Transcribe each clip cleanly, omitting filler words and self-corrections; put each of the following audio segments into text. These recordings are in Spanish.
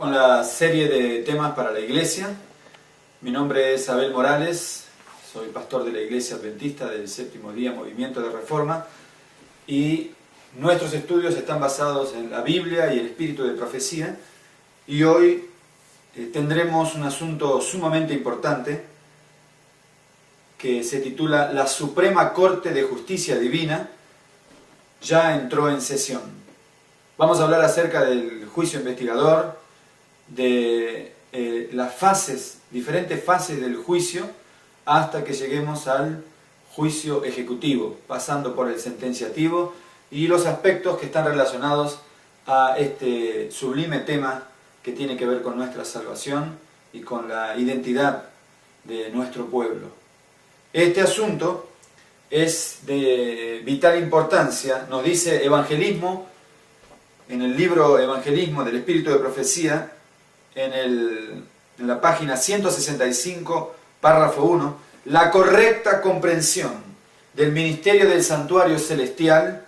con la serie de temas para la iglesia. Mi nombre es Abel Morales, soy pastor de la Iglesia Adventista del Séptimo Día Movimiento de Reforma, y nuestros estudios están basados en la Biblia y el espíritu de profecía, y hoy tendremos un asunto sumamente importante que se titula La Suprema Corte de Justicia Divina ya entró en sesión. Vamos a hablar acerca del juicio investigador, de las fases, diferentes fases del juicio, hasta que lleguemos al juicio ejecutivo, pasando por el sentenciativo y los aspectos que están relacionados a este sublime tema que tiene que ver con nuestra salvación y con la identidad de nuestro pueblo. Este asunto es de vital importancia, nos dice Evangelismo, en el libro Evangelismo del Espíritu de Profecía, en la página 165, párrafo 1, la correcta comprensión del ministerio del santuario celestial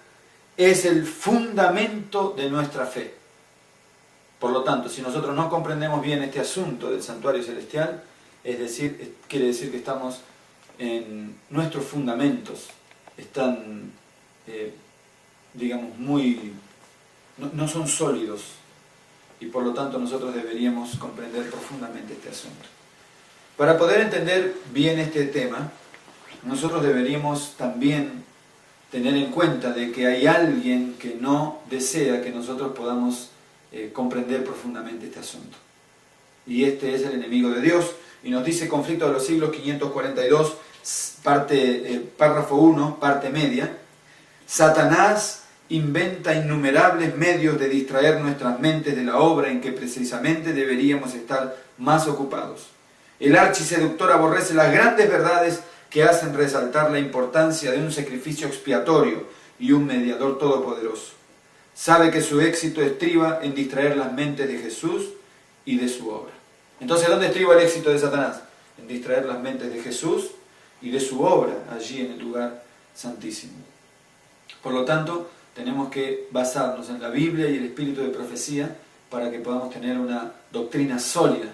es el fundamento de nuestra fe. Por lo tanto, si nosotros no comprendemos bien este asunto del santuario celestial, quiere decir que estamos en nuestros fundamentos, están, no son sólidos, y por lo tanto nosotros deberíamos comprender profundamente este asunto. Para poder entender bien este tema, nosotros deberíamos también tener en cuenta de que hay alguien que no desea que nosotros podamos comprender profundamente este asunto. Y este es el enemigo de Dios, y nos dice Conflicto de los Siglos 542, párrafo 1, parte media: Satanás inventa innumerables medios de distraer nuestras mentes de la obra en que precisamente deberíamos estar más ocupados. El archiseductor aborrece las grandes verdades que hacen resaltar la importancia de un sacrificio expiatorio y un mediador todopoderoso. Sabe que su éxito estriba en distraer las mentes de Jesús y de su obra. Entonces, ¿dónde estriba el éxito de Satanás? En distraer las mentes de Jesús y de su obra allí en el lugar santísimo. Por lo tanto, tenemos que basarnos en la Biblia y el espíritu de profecía para que podamos tener una doctrina sólida,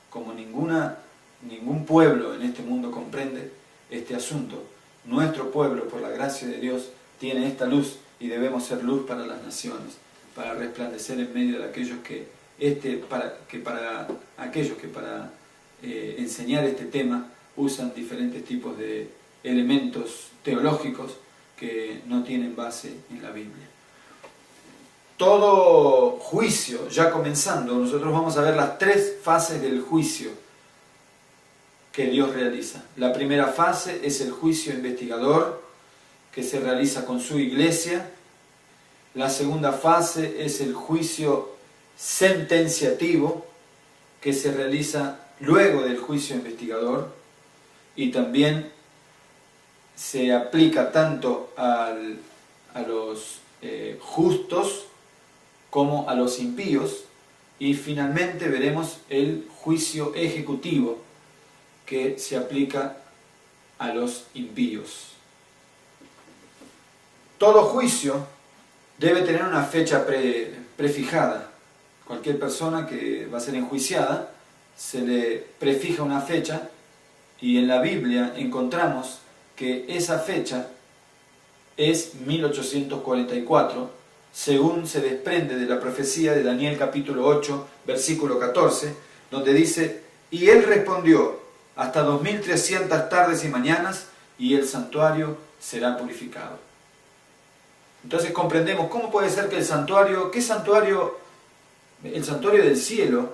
como ningún pueblo en este mundo comprende este asunto. Nuestro pueblo, por la gracia de Dios, tiene esta luz y debemos ser luz para las naciones, para resplandecer en medio de aquellos para enseñar este tema usan diferentes tipos de elementos teológicos que no tienen base en la Biblia. Todo juicio, ya comenzando, nosotros vamos a ver las tres fases del juicio que Dios realiza. La primera fase es el juicio investigador, que se realiza con su iglesia. La segunda fase es el juicio sentenciativo, que se realiza luego del juicio investigador, y también se aplica tanto a los justos como a los impíos. Y finalmente veremos el juicio ejecutivo, que se aplica a los impíos. Todo juicio debe tener una fecha prefijada. Cualquier persona que va a ser enjuiciada se le prefija una fecha, y en la Biblia encontramos que esa fecha es 1844, según se desprende de la profecía de Daniel capítulo 8, versículo 14, donde dice: y él respondió: hasta 2300 tardes y mañanas, y el santuario será purificado. Entonces comprendemos cómo puede ser que el santuario del cielo,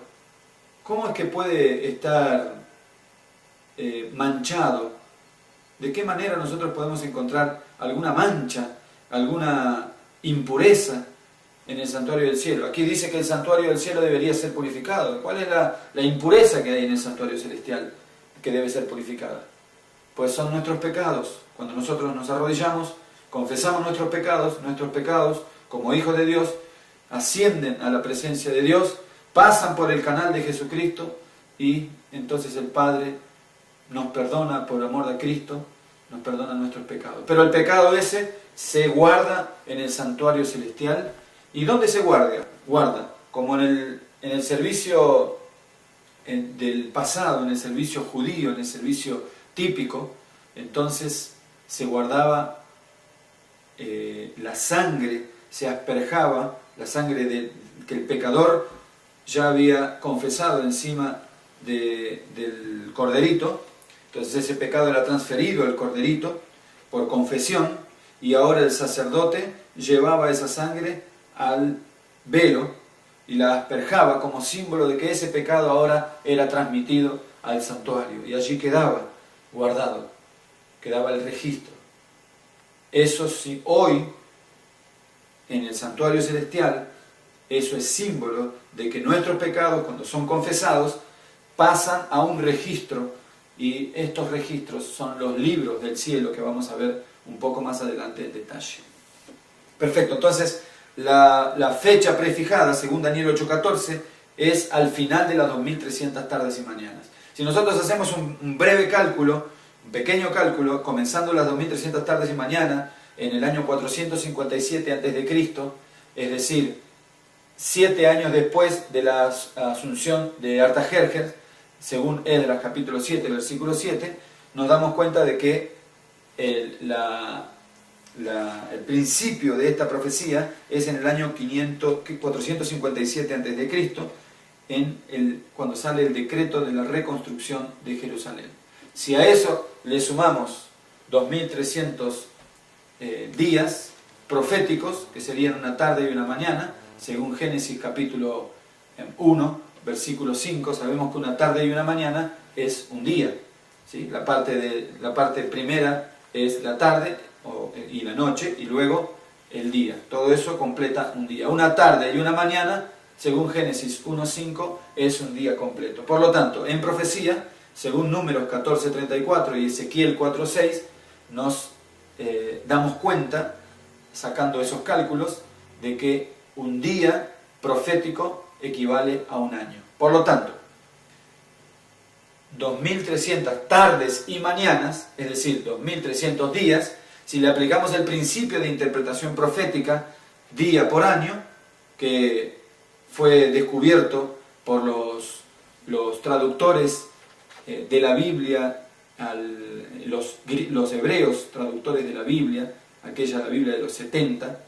cómo es que puede estar manchado. ¿De qué manera nosotros podemos encontrar alguna mancha, alguna impureza en el santuario del cielo? Aquí dice que el santuario del cielo debería ser purificado. ¿Cuál es la impureza que hay en el santuario celestial que debe ser purificada? Pues son nuestros pecados. Cuando nosotros nos arrodillamos, confesamos nuestros pecados como hijos de Dios, ascienden a la presencia de Dios, pasan por el canal de Jesucristo, y entonces el Padre nos perdona por amor de Cristo, nos perdona nuestros pecados. Pero el pecado ese se guarda en el santuario celestial. ¿Y dónde se guarda? Como en en el servicio del pasado, en el servicio judío, en el servicio típico, entonces se guardaba la sangre, se asperjaba, la sangre que el pecador ya había confesado encima del corderito. Entonces ese pecado era transferido al corderito por confesión, y ahora el sacerdote llevaba esa sangre al velo y la asperjaba como símbolo de que ese pecado ahora era transmitido al santuario, y allí quedaba guardado, quedaba el registro. Eso sí, hoy en el santuario celestial, eso es símbolo de que nuestros pecados, cuando son confesados, pasan a un registro, y estos registros son los libros del cielo, que vamos a ver un poco más adelante en detalle. Perfecto, entonces la fecha prefijada, según Daniel 8:14, es al final de las 2300 tardes y mañanas. Si nosotros hacemos un breve cálculo, un pequeño cálculo, comenzando las 2300 tardes y mañanas en el año 457 a.C., es decir, 7 años después de la asunción de Artajerjes, según Esdras capítulo 7, versículo 7, nos damos cuenta de que el principio de esta profecía es en el año 457 a.C., cuando sale el decreto de la reconstrucción de Jerusalén. Si a eso le sumamos 2300 días proféticos, que serían una tarde y una mañana, según Génesis capítulo 1, versículo 5, sabemos que una tarde y una mañana es un día, ¿sí? La parte primera es la tarde y la noche, y luego el día. Todo eso completa un día. Una tarde y una mañana, según Génesis 1:5, es un día completo. Por lo tanto, en profecía, según Números 14:34 y Ezequiel 4:6, nos damos cuenta, sacando esos cálculos, de que un día profético equivale a un año. Por lo tanto, 2300 tardes y mañanas, es decir, 2300 días, si le aplicamos el principio de interpretación profética día por año, que fue descubierto por los traductores de la Biblia, los hebreos traductores de la Biblia, la Biblia de los 70,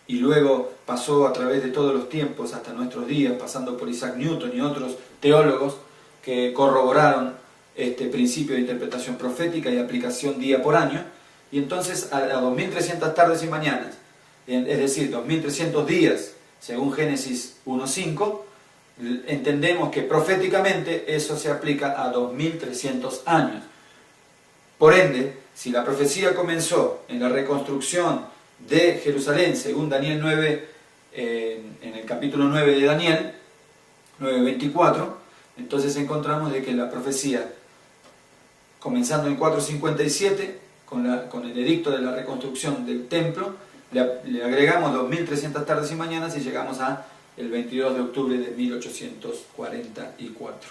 y luego pasó a través de todos los tiempos hasta nuestros días, pasando por Isaac Newton y otros teólogos que corroboraron este principio de interpretación profética y aplicación día por año. Y entonces a 2300 tardes y mañanas, es decir, 2300 días, según Génesis 1:5, entendemos que proféticamente eso se aplica a 2300 años. Por ende, si la profecía comenzó en la reconstrucción de Jerusalén, según Daniel 9, en el capítulo 9 de Daniel, 9:24, entonces encontramos de que la profecía, comenzando en 457, con el edicto de la reconstrucción del templo, le agregamos 2300 tardes y mañanas y llegamos a el 22 de octubre de 1844.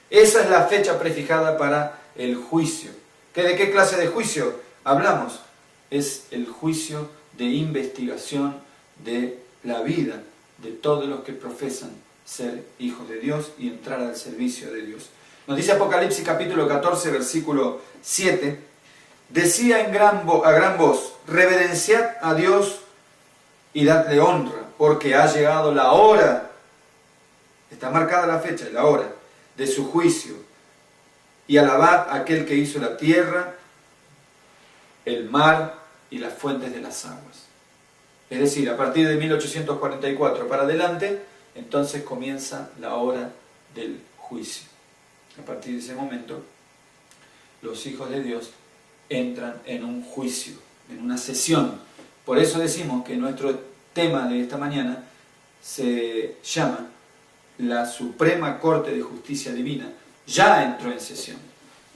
Esa es la fecha prefijada para el juicio. ¿De qué clase de juicio hablamos? Es el juicio de investigación de la vida de todos los que profesan ser hijos de Dios y entrar al servicio de Dios. Nos dice Apocalipsis capítulo 14, versículo 7, decía a gran voz, reverenciad a Dios y dadle honra, porque ha llegado la hora, está marcada la fecha, la hora de su juicio, y alabad a aquel que hizo la tierra, el mar y las fuentes de las aguas. Es decir, a partir de 1844 para adelante, entonces comienza la hora del juicio. A partir de ese momento, los hijos de Dios entran en un juicio, en una sesión. Por eso decimos que nuestro tema de esta mañana se llama la Suprema Corte de Justicia Divina. Ya entró en sesión,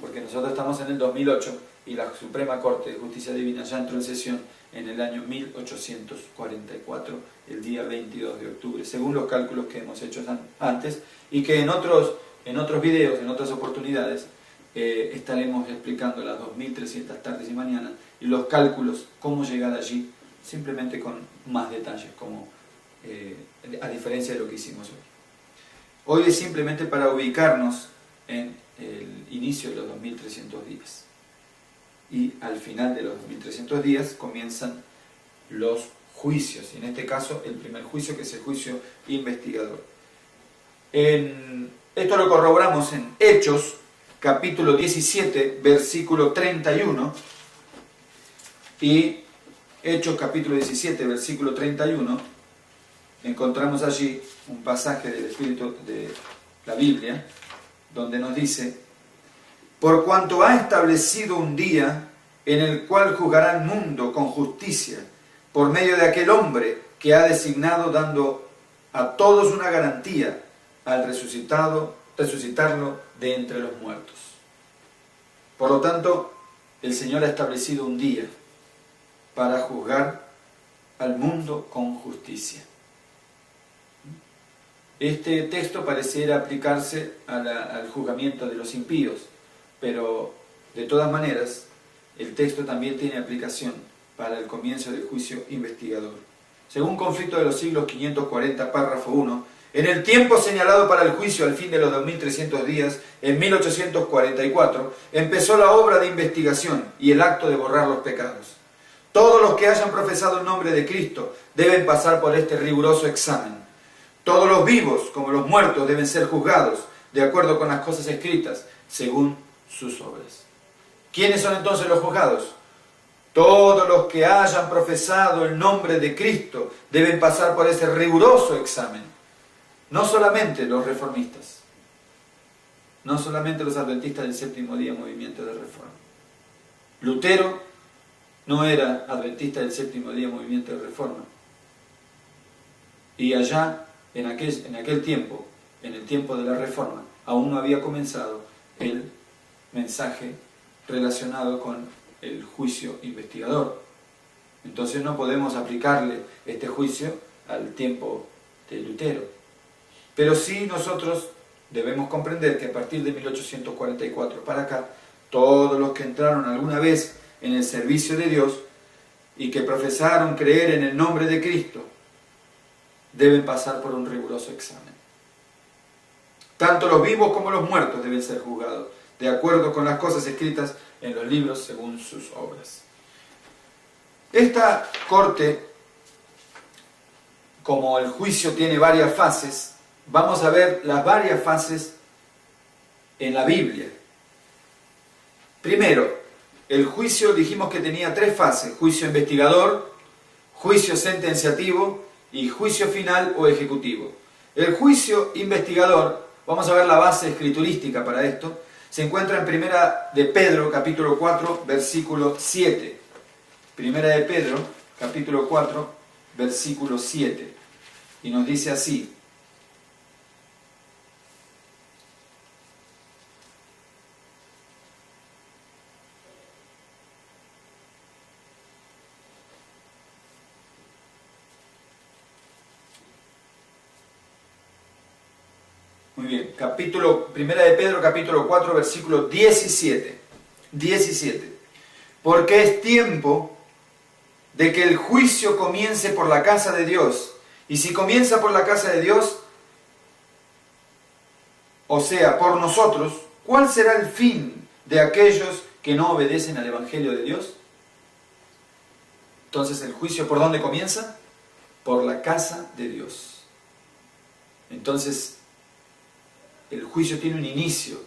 porque nosotros estamos en el 2008 y la Suprema Corte de Justicia Divina ya entró en sesión en el año 1844, el día 22 de octubre, según los cálculos que hemos hecho antes, y que en otros videos, en otras oportunidades, estaremos explicando las 2300 tardes y mañanas y los cálculos, cómo llegar allí, simplemente con más detalles, como a diferencia de lo que hicimos hoy. Hoy es simplemente para ubicarnos en el inicio de los 2300 días. Y al final de los 2300 días comienzan los juicios, y en este caso el primer juicio, que es el juicio investigador. Esto lo corroboramos en Hechos, capítulo 17, versículo 31, y Hechos capítulo 17, versículo 31, encontramos allí un pasaje del Espíritu de la Biblia, donde nos dice: por cuanto ha establecido un día en el cual juzgará el mundo con justicia, por medio de aquel hombre que ha designado, dando a todos una garantía al resucitarlo de entre los muertos. Por lo tanto, el Señor ha establecido un día para juzgar al mundo con justicia. Este texto pareciera aplicarse al juzgamiento de los impíos, pero de todas maneras el texto también tiene aplicación para el comienzo del juicio investigador. Según Conflicto de los Siglos 540, párrafo 1, en el tiempo señalado para el juicio al fin de los 2300 días, en 1844, empezó la obra de investigación y el acto de borrar los pecados. Todos los que hayan profesado el nombre de Cristo deben pasar por este riguroso examen. Todos los vivos como los muertos deben ser juzgados de acuerdo con las cosas escritas, según sus obras. ¿Quiénes son entonces los juzgados? Todos los que hayan profesado el nombre de Cristo deben pasar por ese riguroso examen. No solamente los reformistas, no solamente los adventistas del séptimo día, movimiento de reforma. Lutero no era adventista del séptimo día, movimiento de reforma. Y allá, en aquel tiempo, en el tiempo de la reforma, aún no había comenzado el mensaje relacionado con el juicio investigador. Entonces no podemos aplicarle este juicio al tiempo de Lutero. Pero sí nosotros debemos comprender que a partir de 1844 para acá, todos los que entraron alguna vez en el servicio de Dios y que profesaron creer en el nombre de Cristo, deben pasar por un riguroso examen. Tanto los vivos como los muertos deben ser juzgados, de acuerdo con las cosas escritas en los libros según sus obras. Esta corte, como el juicio tiene varias fases, vamos a ver las varias fases en la Biblia. Primero, el juicio dijimos que tenía tres fases: juicio investigador, juicio sentenciativo y juicio final o ejecutivo. El juicio investigador, vamos a ver la base escriturística para esto, se encuentra en Primera de Pedro, capítulo 4, versículo 7. Primera de Pedro, capítulo 4, versículo 7. Y nos dice así: muy bien, Primera de Pedro, capítulo 4, versículo 17. 17. Porque es tiempo de que el juicio comience por la casa de Dios. Y si comienza por la casa de Dios, o sea, por nosotros, ¿cuál será el fin de aquellos que no obedecen al Evangelio de Dios? Entonces, ¿el juicio por dónde comienza? Por la casa de Dios. Entonces, el juicio tiene un inicio.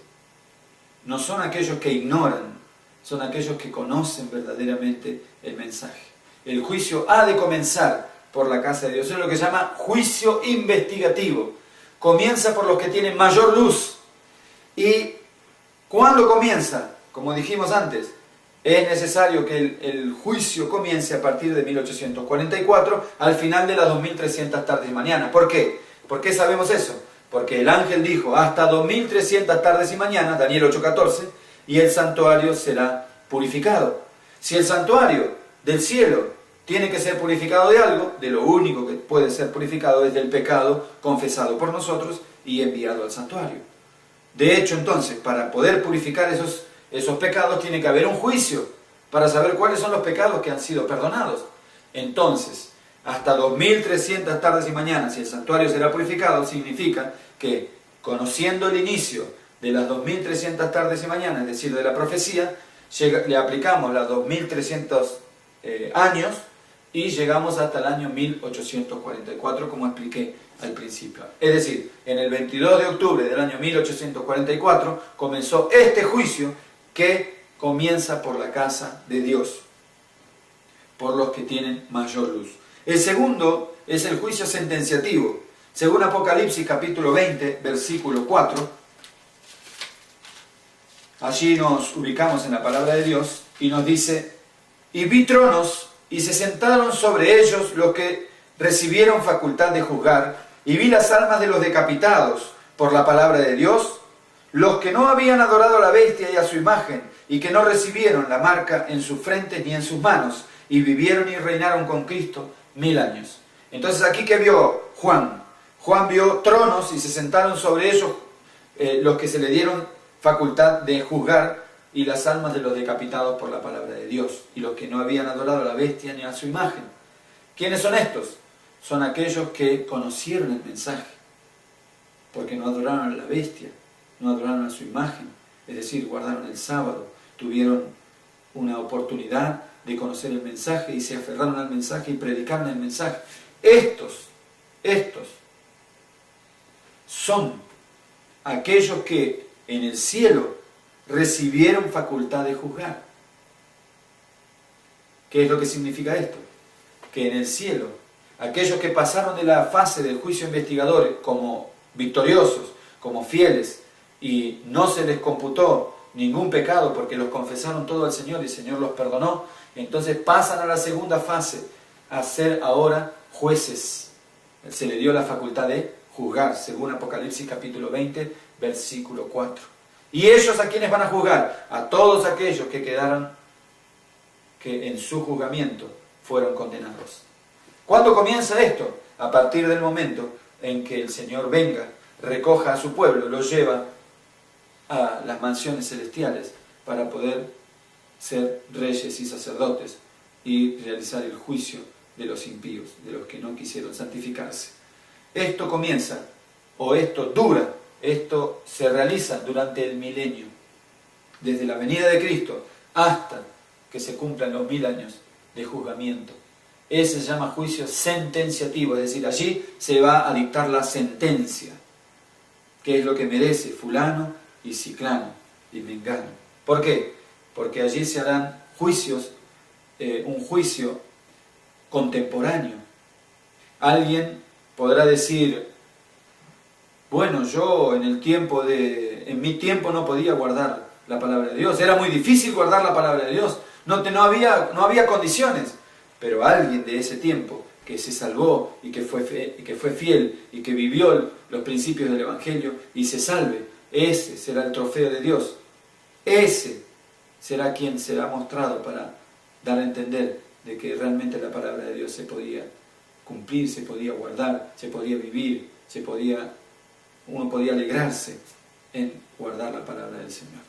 No son aquellos que ignoran, son aquellos que conocen verdaderamente el mensaje. El juicio ha de comenzar por la casa de Dios. Es lo que se llama juicio investigativo. Comienza por los que tienen mayor luz. ¿Y cuándo comienza? Como dijimos antes, es necesario que el juicio comience a partir de 1844, al final de las 2300 tardes y mañanas. ¿Por qué? ¿Por qué sabemos eso? Porque el ángel dijo hasta 2300 tardes y mañanas, Daniel 8:14, y el santuario será purificado. Si el santuario del cielo tiene que ser purificado de algo, de lo único que puede ser purificado es del pecado confesado por nosotros y enviado al santuario. De hecho, entonces, para poder purificar esos pecados tiene que haber un juicio para saber cuáles son los pecados que han sido perdonados. Entonces, hasta 2300 tardes y mañanas, y el santuario será purificado, significa que, conociendo el inicio de las 2300 tardes y mañanas, es decir, de la profecía, le aplicamos las 2300 años y llegamos hasta el año 1844, como expliqué al principio. Es decir, en el 22 de octubre del año 1844 comenzó este juicio que comienza por la casa de Dios, por los que tienen mayor luz. El segundo es el juicio sentenciativo. Según Apocalipsis capítulo 20, versículo 4, allí nos ubicamos en la palabra de Dios y nos dice: y vi tronos y se sentaron sobre ellos los que recibieron facultad de juzgar, y vi las almas de los decapitados por la palabra de Dios, los que no habían adorado a la bestia y a su imagen, y que no recibieron la marca en sus frentes ni en sus manos, y vivieron y reinaron con Cristo 1000 años. Entonces, aquí, ¿qué vio Juan? Juan vio tronos y se sentaron sobre ellos los que se le dieron facultad de juzgar, y las almas de los decapitados por la palabra de Dios, y los que no habían adorado a la bestia ni a su imagen. ¿Quiénes son estos? Son aquellos que conocieron el mensaje, porque no adoraron a la bestia, no adoraron a su imagen, es decir, guardaron el sábado, tuvieron una oportunidad de conocer el mensaje y se aferraron al mensaje y predicaron el mensaje. Estos son aquellos que en el cielo recibieron facultad de juzgar. ¿Qué es lo que significa esto? Que en el cielo, aquellos que pasaron de la fase del juicio investigador como victoriosos, como fieles, y no se les computó ningún pecado porque los confesaron todo al Señor y el Señor los perdonó, entonces pasan a la segunda fase, a ser ahora jueces. Se le dio la facultad de juzgar, según Apocalipsis capítulo 20, versículo 4. ¿Y ellos a quiénes van a juzgar? A todos aquellos que quedaron, que en su juzgamiento fueron condenados. ¿Cuándo comienza esto? A partir del momento en que el Señor venga, recoja a su pueblo, lo lleva a las mansiones celestiales para poder ser reyes y sacerdotes y realizar el juicio de los impíos, de los que no quisieron santificarse. Esto comienza, o esto dura, esto se realiza durante el milenio, desde la venida de Cristo hasta que se cumplan los 1000 años de juzgamiento. Ese se llama juicio sentenciativo, es decir, allí se va a dictar la sentencia, qué es lo que merece fulano y ciclano y mengano. ¿Por qué? Porque allí se harán juicios, un juicio contemporáneo. Alguien podrá decir: bueno, yo en mi tiempo no podía guardar la palabra de Dios, era muy difícil guardar la palabra de Dios, no había condiciones. Pero alguien de ese tiempo que se salvó y que fue fiel y que vivió los principios del Evangelio y se salve, ese será el trofeo de Dios. Ese será quien será mostrado para dar a entender de que realmente la palabra de Dios se podía cumplir, se podía guardar, se podía vivir, uno podía alegrarse en guardar la palabra del Señor.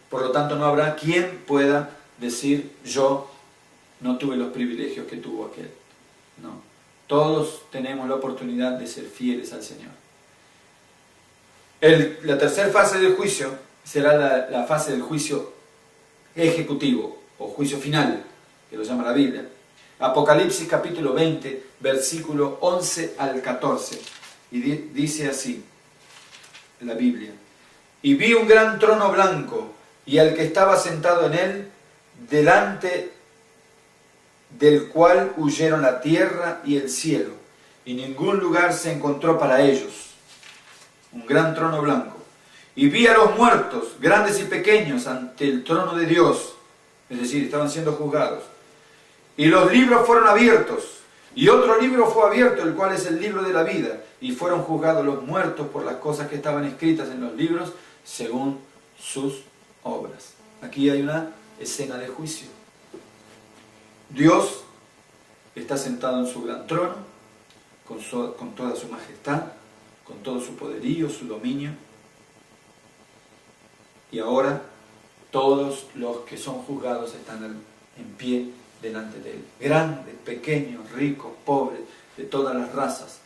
Por lo tanto, no habrá quien pueda decir: yo no tuve los privilegios que tuvo aquel. No. Todos tenemos la oportunidad de ser fieles al Señor. La tercera fase del juicio será la fase del juicio ejecutivo o juicio final, que lo llama la Biblia. Apocalipsis capítulo 20, versículo 11 al 14. Y dice así la Biblia: y vi un gran trono blanco y al que estaba sentado en él, delante del cual huyeron la tierra y el cielo, y ningún lugar se encontró para ellos. Un gran trono blanco. Y vi a los muertos, grandes y pequeños, ante el trono de Dios, es decir, estaban siendo juzgados. Y los libros fueron abiertos, y otro libro fue abierto, el cual es el libro de la vida, y fueron juzgados los muertos por las cosas que estaban escritas en los libros, según sus obras. Aquí hay una escena de juicio. Dios está sentado en su gran trono, con toda su majestad, con todo su poderío, su dominio. Y ahora todos los que son juzgados están en pie delante de Él. Grandes, pequeños, ricos, pobres, de todas las razas.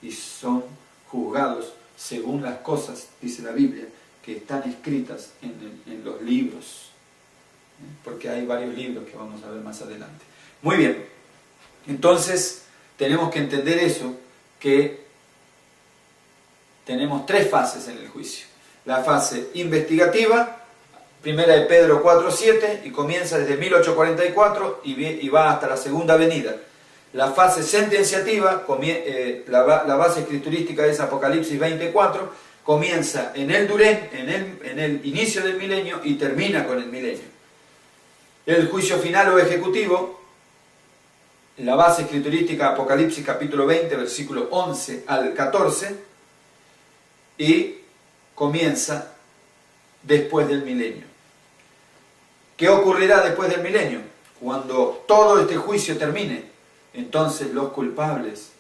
Y son juzgados según las cosas, dice la Biblia, que están escritas en los libros. Porque hay varios libros que vamos a ver más adelante. Muy bien. Entonces, tenemos que entender eso, que tenemos tres fases en el juicio. La fase investigativa, primera de Pedro 4:7, y comienza desde 1844 y va hasta la segunda venida. La fase sentenciativa, la base escriturística es Apocalipsis 24, comienza en el Durén, en el inicio del milenio y termina con el milenio. El juicio final o ejecutivo, la base escriturística Apocalipsis capítulo 20, versículo 11 al 14, y comienza después del milenio. ¿Qué ocurrirá después del milenio? Cuando todo este juicio termine, entonces los culpables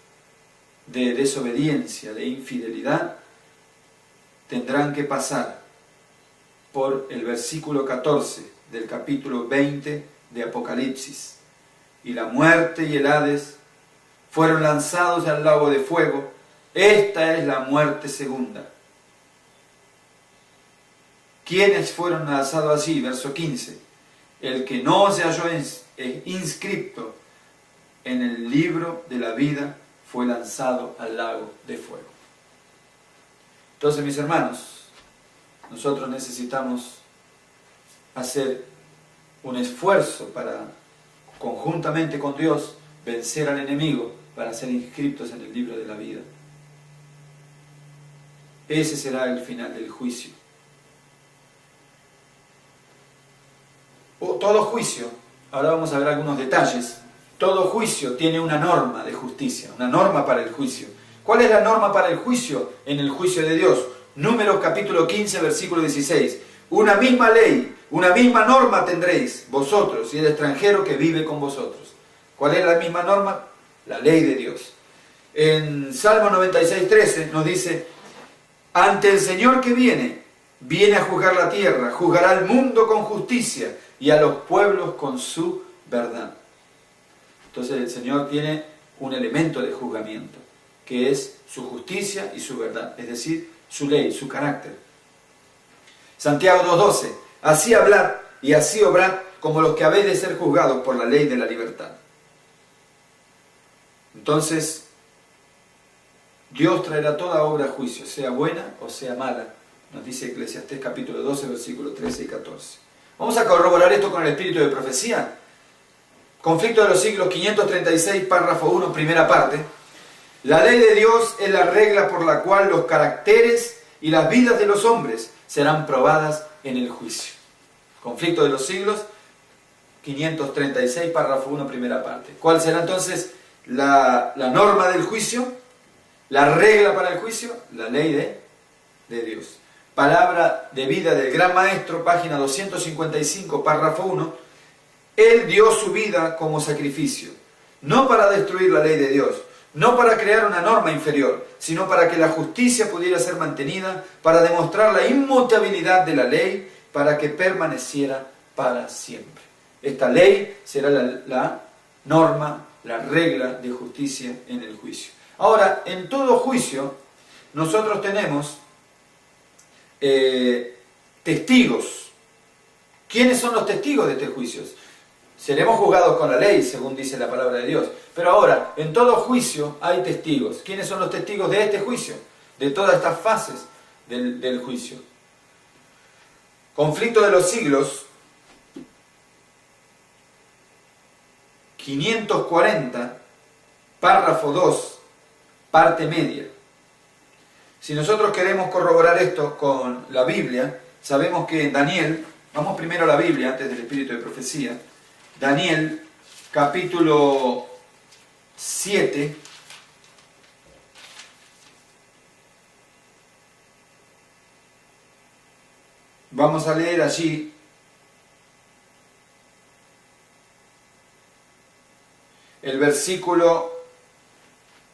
de desobediencia, de infidelidad, tendrán que pasar por el versículo 14 del capítulo 20 de Apocalipsis. Y la muerte y el Hades fueron lanzados al lago de fuego. Esta es la muerte segunda. ¿Quiénes fueron lanzados así? Verso 15. El que no se halló inscrito en el libro de la vida fue lanzado al lago de fuego. Entonces, mis hermanos, nosotros necesitamos hacer un esfuerzo para, conjuntamente con Dios, vencer al enemigo para ser inscritos en el libro de la vida. Ese será el final del juicio. Todo juicio, ahora vamos a ver algunos detalles, todo juicio tiene una norma de justicia, una norma para el juicio. ¿Cuál es la norma para el juicio en el juicio de Dios? Números capítulo 15, versículo 16. Una misma ley, una misma norma tendréis vosotros y el extranjero que vive con vosotros. ¿Cuál es la misma norma? La ley de Dios. En Salmo 96, 13 nos dice: ante el Señor que viene a juzgar la tierra, juzgará al mundo con justicia y a los pueblos con su verdad. Entonces el Señor tiene un elemento de juzgamiento, que es su justicia y su verdad, es decir, su ley, su carácter. Santiago 2:12, así hablad y así obrad como los que habéis de ser juzgados por la ley de la libertad. Entonces, Dios traerá toda obra a juicio, sea buena o sea mala, nos dice Eclesiastés capítulo 12, versículos 13 y 14. Vamos a corroborar esto con el espíritu de profecía. Conflicto de los siglos 536, párrafo 1, primera parte. La ley de Dios es la regla por la cual los caracteres y las vidas de los hombres serán probadas en el juicio. Conflicto de los siglos 536, párrafo 1, primera parte. ¿Cuál será entonces la norma del juicio? La regla para el juicio, la ley de Dios. Palabra de vida del Gran Maestro, página 255, párrafo 1. Él dio su vida como sacrificio, no para destruir la ley de Dios, no para crear una norma inferior, sino para que la justicia pudiera ser mantenida, para demostrar la inmutabilidad de la ley, para que permaneciera para siempre. Esta ley será la norma, la regla de justicia en el juicio. Ahora, en todo juicio, nosotros tenemos testigos. ¿Quiénes son los testigos de este juicio? Seremos juzgados con la ley, según dice la palabra de Dios. Pero ahora, en todo juicio hay testigos. ¿Quiénes son los testigos de este juicio? De todas estas fases del juicio. Conflicto de los siglos 540, párrafo 2, parte media. Si nosotros queremos corroborar esto con la Biblia, sabemos que en Daniel, vamos primero a la Biblia antes del espíritu de profecía, Daniel capítulo 7, vamos a leer allí el versículo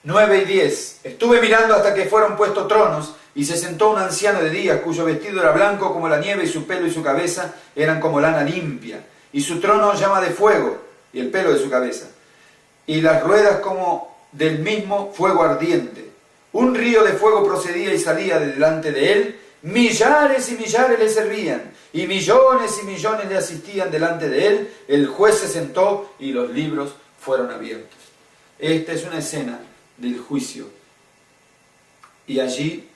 9 y 10. Estuve mirando hasta que fueron puestos tronos, y se sentó un anciano de días, cuyo vestido era blanco como la nieve, y su pelo y su cabeza eran como lana limpia, y su trono llama de fuego, y el pelo de su cabeza, y las ruedas como del mismo fuego ardiente. Un río de fuego procedía y salía de delante de él, millares y millares le servían, y millones le asistían delante de él. El juez se sentó y los libros fueron abiertos. Esta es una escena del juicio. Y allí,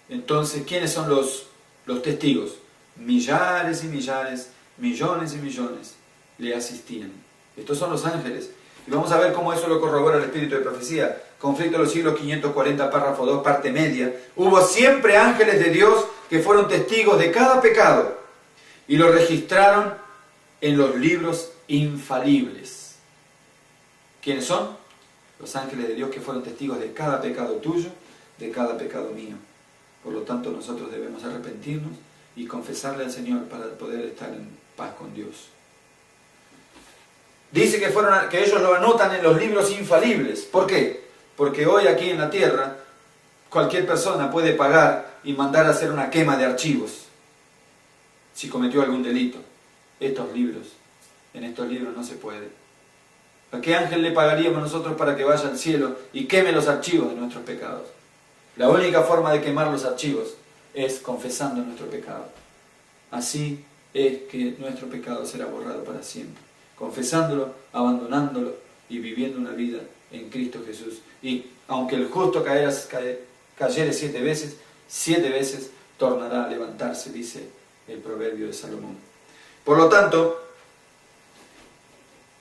entonces, ¿quiénes son los testigos? Millares y millares, millones y millones le asistían. Estos son los ángeles. Y vamos a ver cómo eso lo corrobora el espíritu de profecía. Conflicto de los siglos 540, párrafo 2, parte media. Hubo siempre ángeles de Dios que fueron testigos de cada pecado y lo registraron en los libros infalibles. ¿Quiénes son? Los ángeles de Dios que fueron testigos de cada pecado tuyo, de cada pecado mío. Por lo tanto, nosotros debemos arrepentirnos y confesarle al Señor para poder estar en paz con Dios. Dice que ellos lo anotan en los libros infalibles. ¿Por qué? Porque hoy aquí en la tierra cualquier persona puede pagar y mandar a hacer una quema de archivos si cometió algún delito. En estos libros no se puede. ¿A qué ángel le pagaríamos nosotros para que vaya al cielo y queme los archivos de nuestros pecados? La única forma de quemar los archivos es confesando nuestro pecado. Así es que nuestro pecado será borrado para siempre. Confesándolo, abandonándolo y viviendo una vida en Cristo Jesús. Y aunque el justo cayere 7 veces tornará a levantarse, dice el proverbio de Salomón. Por lo tanto,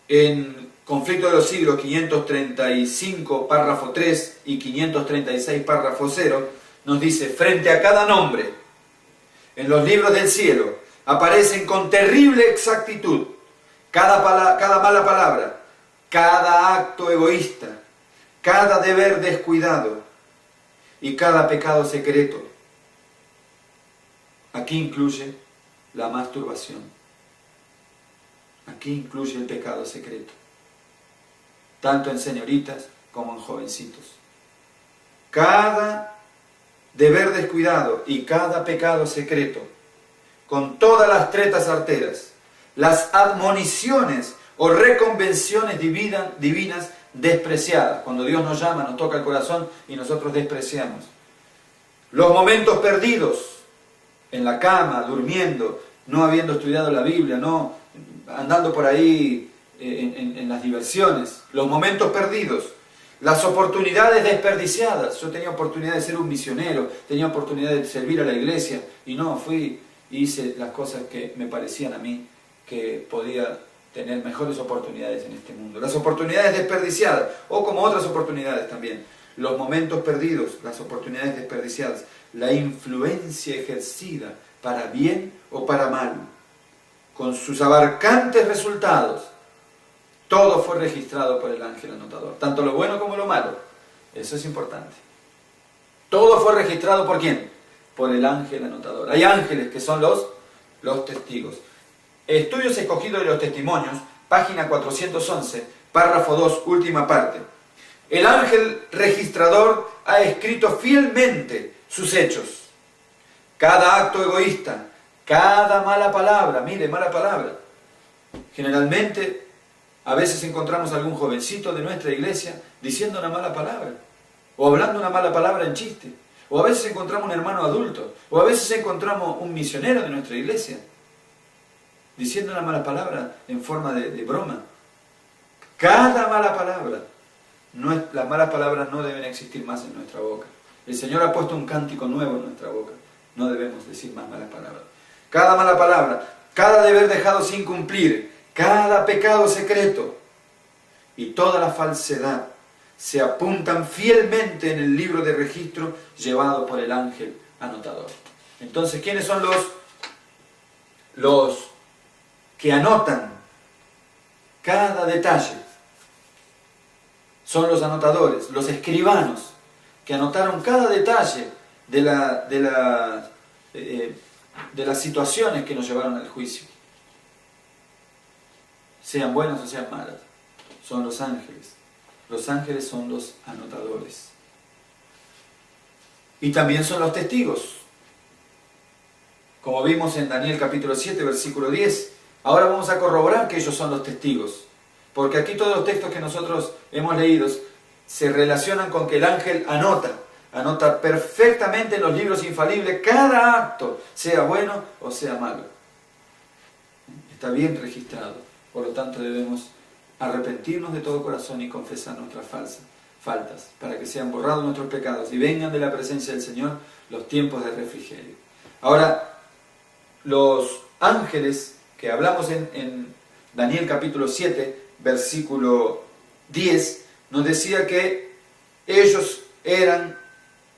en Conflicto de los siglos 535, párrafo 3 y 536, párrafo 0, nos dice: frente a cada nombre en los libros del cielo aparecen con terrible exactitud cada mala palabra, cada acto egoísta, cada deber descuidado y cada pecado secreto. Aquí incluye la masturbación. Aquí incluye el pecado secreto, tanto en señoritas como en jovencitos. Cada deber descuidado y cada pecado secreto, con todas las tretas arteras, las admoniciones o reconvenciones divinas despreciadas. Cuando Dios nos llama, nos toca el corazón y nosotros despreciamos. Los momentos perdidos en la cama, durmiendo, no habiendo estudiado la Biblia, no andando por ahí en las diversiones. Los momentos perdidos, las oportunidades desperdiciadas. Yo tenía oportunidad de ser un misionero, tenía oportunidad de servir a la iglesia y no, fui y hice las cosas que me parecían a mí que podía tener mejores oportunidades en este mundo. Las oportunidades desperdiciadas, o como otras oportunidades también, los momentos perdidos, las oportunidades desperdiciadas, la influencia ejercida para bien o para mal, con sus abarcantes resultados. Todo fue registrado por el ángel anotador, tanto lo bueno como lo malo. Eso es importante. Todo fue registrado ¿por quién? Por el ángel anotador. Hay ángeles que son los testigos. Estudios escogidos de los testimonios, página 411, párrafo 2, última parte. El ángel registrador ha escrito fielmente sus hechos. Cada acto egoísta, cada mala palabra, mire, mala palabra. Generalmente, a veces encontramos algún jovencito de nuestra iglesia diciendo una mala palabra, o hablando una mala palabra en chiste, o a veces encontramos un hermano adulto, o a veces encontramos un misionero de nuestra iglesia diciendo una mala palabra en forma de broma. Cada mala palabra, las malas palabras no deben existir más en nuestra boca. El Señor ha puesto un cántico nuevo en nuestra boca. No debemos decir más malas palabras. Cada mala palabra, cada deber dejado sin cumplir, cada pecado secreto y toda la falsedad se apuntan fielmente en el libro de registro llevado por el ángel anotador. Entonces, ¿quiénes son los que anotan cada detalle? Son los anotadores, los escribanos, que anotaron cada detalle de las situaciones que nos llevaron al juicio. Sean buenas o sean malas, son los ángeles. Los ángeles son los anotadores. Y también son los testigos. Como vimos en Daniel capítulo 7, versículo 10. Ahora vamos a corroborar que ellos son los testigos. Porque aquí todos los textos que nosotros hemos leído se relacionan con que el ángel anota perfectamente en los libros infalibles cada acto, sea bueno o sea malo. Está bien registrado. Por lo tanto debemos arrepentirnos de todo corazón y confesar nuestras faltas, para que sean borrados nuestros pecados y vengan de la presencia del Señor los tiempos de refrigerio. Ahora, los ángeles que hablamos en Daniel capítulo 7, versículo 10, nos decía que ellos eran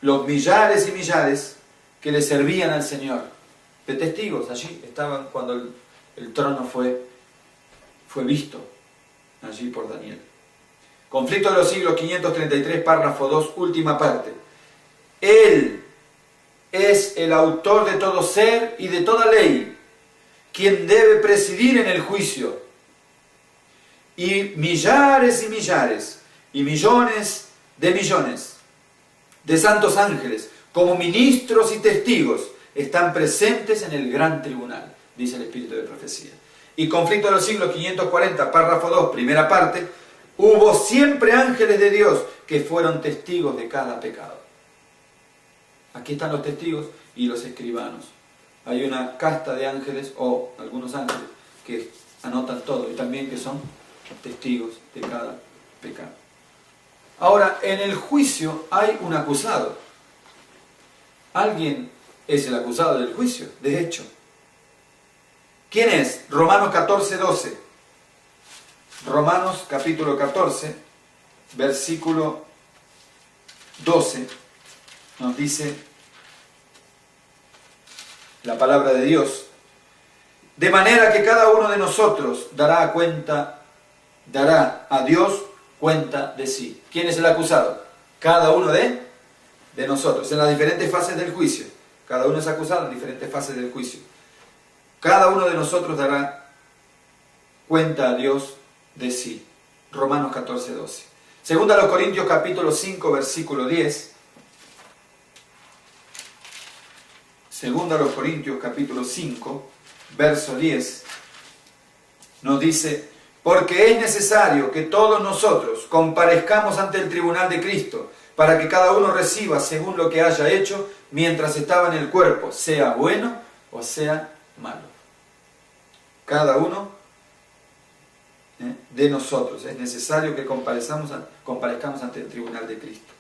los millares y millares que le servían al Señor, de testigos. Allí estaban cuando el trono fue visto, allí por Daniel. Conflicto de los siglos, 533, párrafo 2, última parte. Él es el autor de todo ser y de toda ley, quien debe presidir en el juicio. Y millares y millares, y millones de santos ángeles, como ministros y testigos, están presentes en el gran tribunal, dice el Espíritu de Profecía. Y conflicto de los siglos, 540, párrafo 2, primera parte, hubo siempre ángeles de Dios que fueron testigos de cada pecado. Aquí están los testigos y los escribanos. Hay una casta de ángeles, o algunos ángeles, que anotan todo y también que son testigos de cada pecado. Ahora, en el juicio hay un acusado. Alguien es el acusado del juicio, de hecho. ¿Quién es? Romanos 14, 12. Romanos capítulo 14, versículo 12, nos dice la palabra de Dios: de manera que cada uno de nosotros dará a Dios cuenta de sí. ¿Quién es el acusado? Cada uno de nosotros, en las diferentes fases del juicio. Cada uno es acusado en diferentes fases del juicio. Cada uno de nosotros dará cuenta a Dios de sí. Romanos 14, 12. Segunda a los Corintios capítulo 5, versículo 10. Segunda a los Corintios capítulo 5, verso 10. Nos dice: porque es necesario que todos nosotros comparezcamos ante el tribunal de Cristo, para que cada uno reciba según lo que haya hecho mientras estaba en el cuerpo, sea bueno o sea malo. Cada uno de nosotros es necesario que comparezcamos ante el tribunal de Cristo.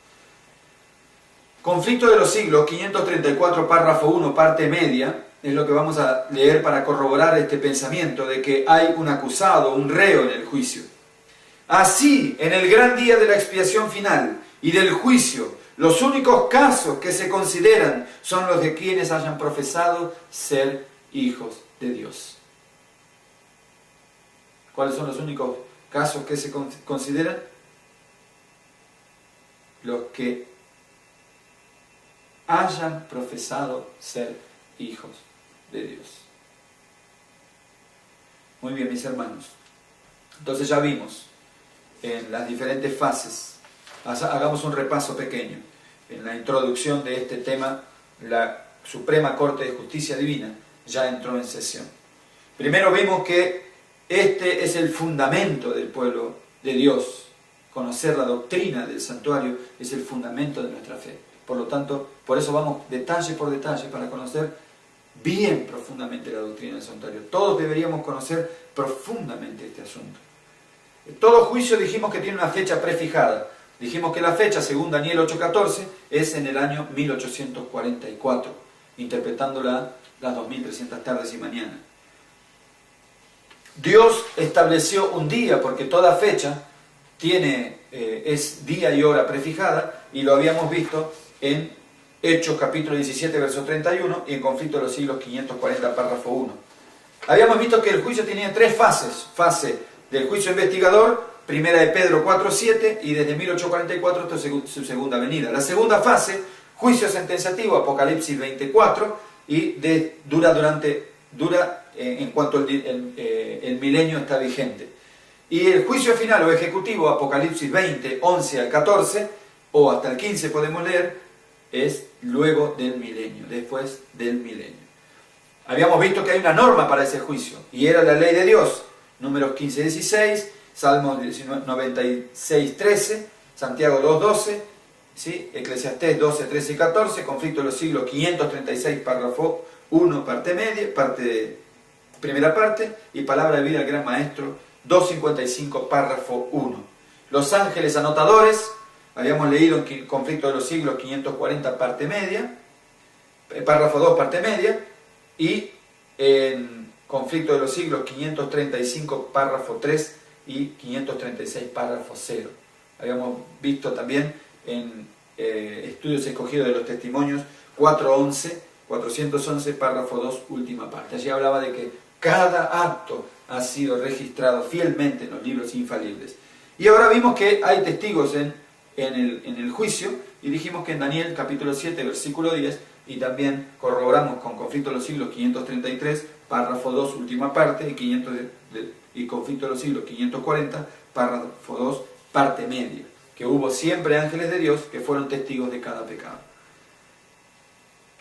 Conflicto de los siglos, 534, párrafo 1, parte media, es lo que vamos a leer para corroborar este pensamiento de que hay un acusado, un reo en el juicio. Así, en el gran día de la expiación final y del juicio, los únicos casos que se consideran son los de quienes hayan profesado ser hijos de Dios. ¿Cuáles son los únicos casos que se consideran? Los que hayan profesado ser hijos de Dios. Muy bien, mis hermanos. Entonces ya vimos en las diferentes fases. Hagamos un repaso pequeño. En la introducción de este tema, la Suprema Corte de Justicia Divina ya entró en sesión. Primero vimos que este es el fundamento del pueblo de Dios. Conocer la doctrina del santuario es el fundamento de nuestra fe. Por lo tanto, por eso vamos detalle por detalle para conocer bien profundamente la doctrina del santuario. Todos deberíamos conocer profundamente este asunto. Todo juicio dijimos que tiene una fecha prefijada. Dijimos que la fecha, según Daniel 8:14, es en el año 1844, interpretándola las 2300 tardes y mañanas. Dios estableció un día, porque toda fecha es día y hora prefijada, y lo habíamos visto en Hechos capítulo 17, verso 31, y en Conflicto de los siglos 540, párrafo 1. Habíamos visto que el juicio tenía tres fases. Fase del juicio investigador, primera de Pedro 4:7, y desde 1844 hasta su segunda venida. La segunda fase, juicio sentenciativo, Apocalipsis 24, y dura en cuanto el milenio está vigente. Y el juicio final o ejecutivo, Apocalipsis 20, 11 al 14, o hasta el 15 podemos leer, es luego del milenio, después del milenio. Habíamos visto que hay una norma para ese juicio, y era la ley de Dios, números 15 y 16, Salmos 96, 13, Santiago 2, 12, ¿sí? Eclesiastés 12, 13 y 14, Conflicto de los siglos 536, párrafo 1, primera parte, y Palabra de vida del Gran Maestro 255, párrafo 1. Los ángeles anotadores, habíamos leído en Conflicto de los siglos 540, parte media, párrafo 2, parte media, y en Conflicto de los siglos 535, párrafo 3 y 536, párrafo 0. Habíamos visto también en estudios escogidos de los testimonios 411, párrafo 2, última parte. Allí hablaba de que cada acto ha sido registrado fielmente en los libros infalibles. Y ahora vimos que hay testigos en el juicio, y dijimos que en Daniel capítulo 7, versículo 10, y también corroboramos con Conflicto de los siglos 533, párrafo 2, última parte, y Conflicto de los siglos 540, párrafo 2, parte media, que hubo siempre ángeles de Dios que fueron testigos de cada pecado.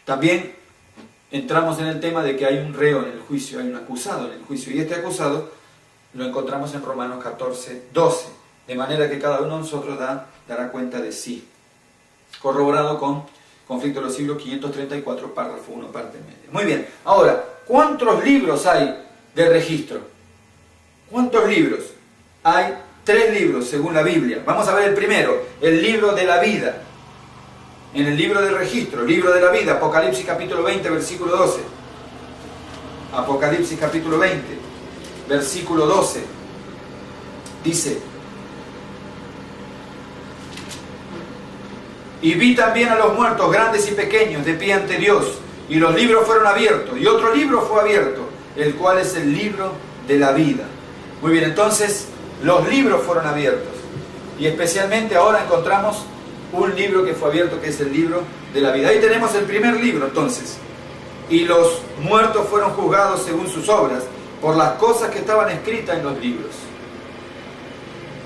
También entramos en el tema de que hay un reo en el juicio, hay un acusado en el juicio, y este acusado lo encontramos en Romanos 14, 12, de manera que cada uno de nosotros dará cuenta de sí, corroborado con Conflicto de los siglos 534, párrafo 1, parte media. Muy bien, ahora, ¿cuántos libros hay de registro? ¿Cuántos libros? Hay 3 libros según la Biblia. Vamos a ver el primero, el libro de la vida. En el libro de registro, libro de la vida, Apocalipsis capítulo 20, versículo 12. Apocalipsis capítulo 20, versículo 12. Dice: y vi también a los muertos, grandes y pequeños, de pie ante Dios, y los libros fueron abiertos, y otro libro fue abierto, el cual es el libro de la vida. Muy bien, entonces, los libros fueron abiertos, y especialmente ahora encontramos un libro que fue abierto, que es el libro de la vida. Ahí tenemos el primer libro, entonces. Y los muertos fueron juzgados según sus obras, por las cosas que estaban escritas en los libros.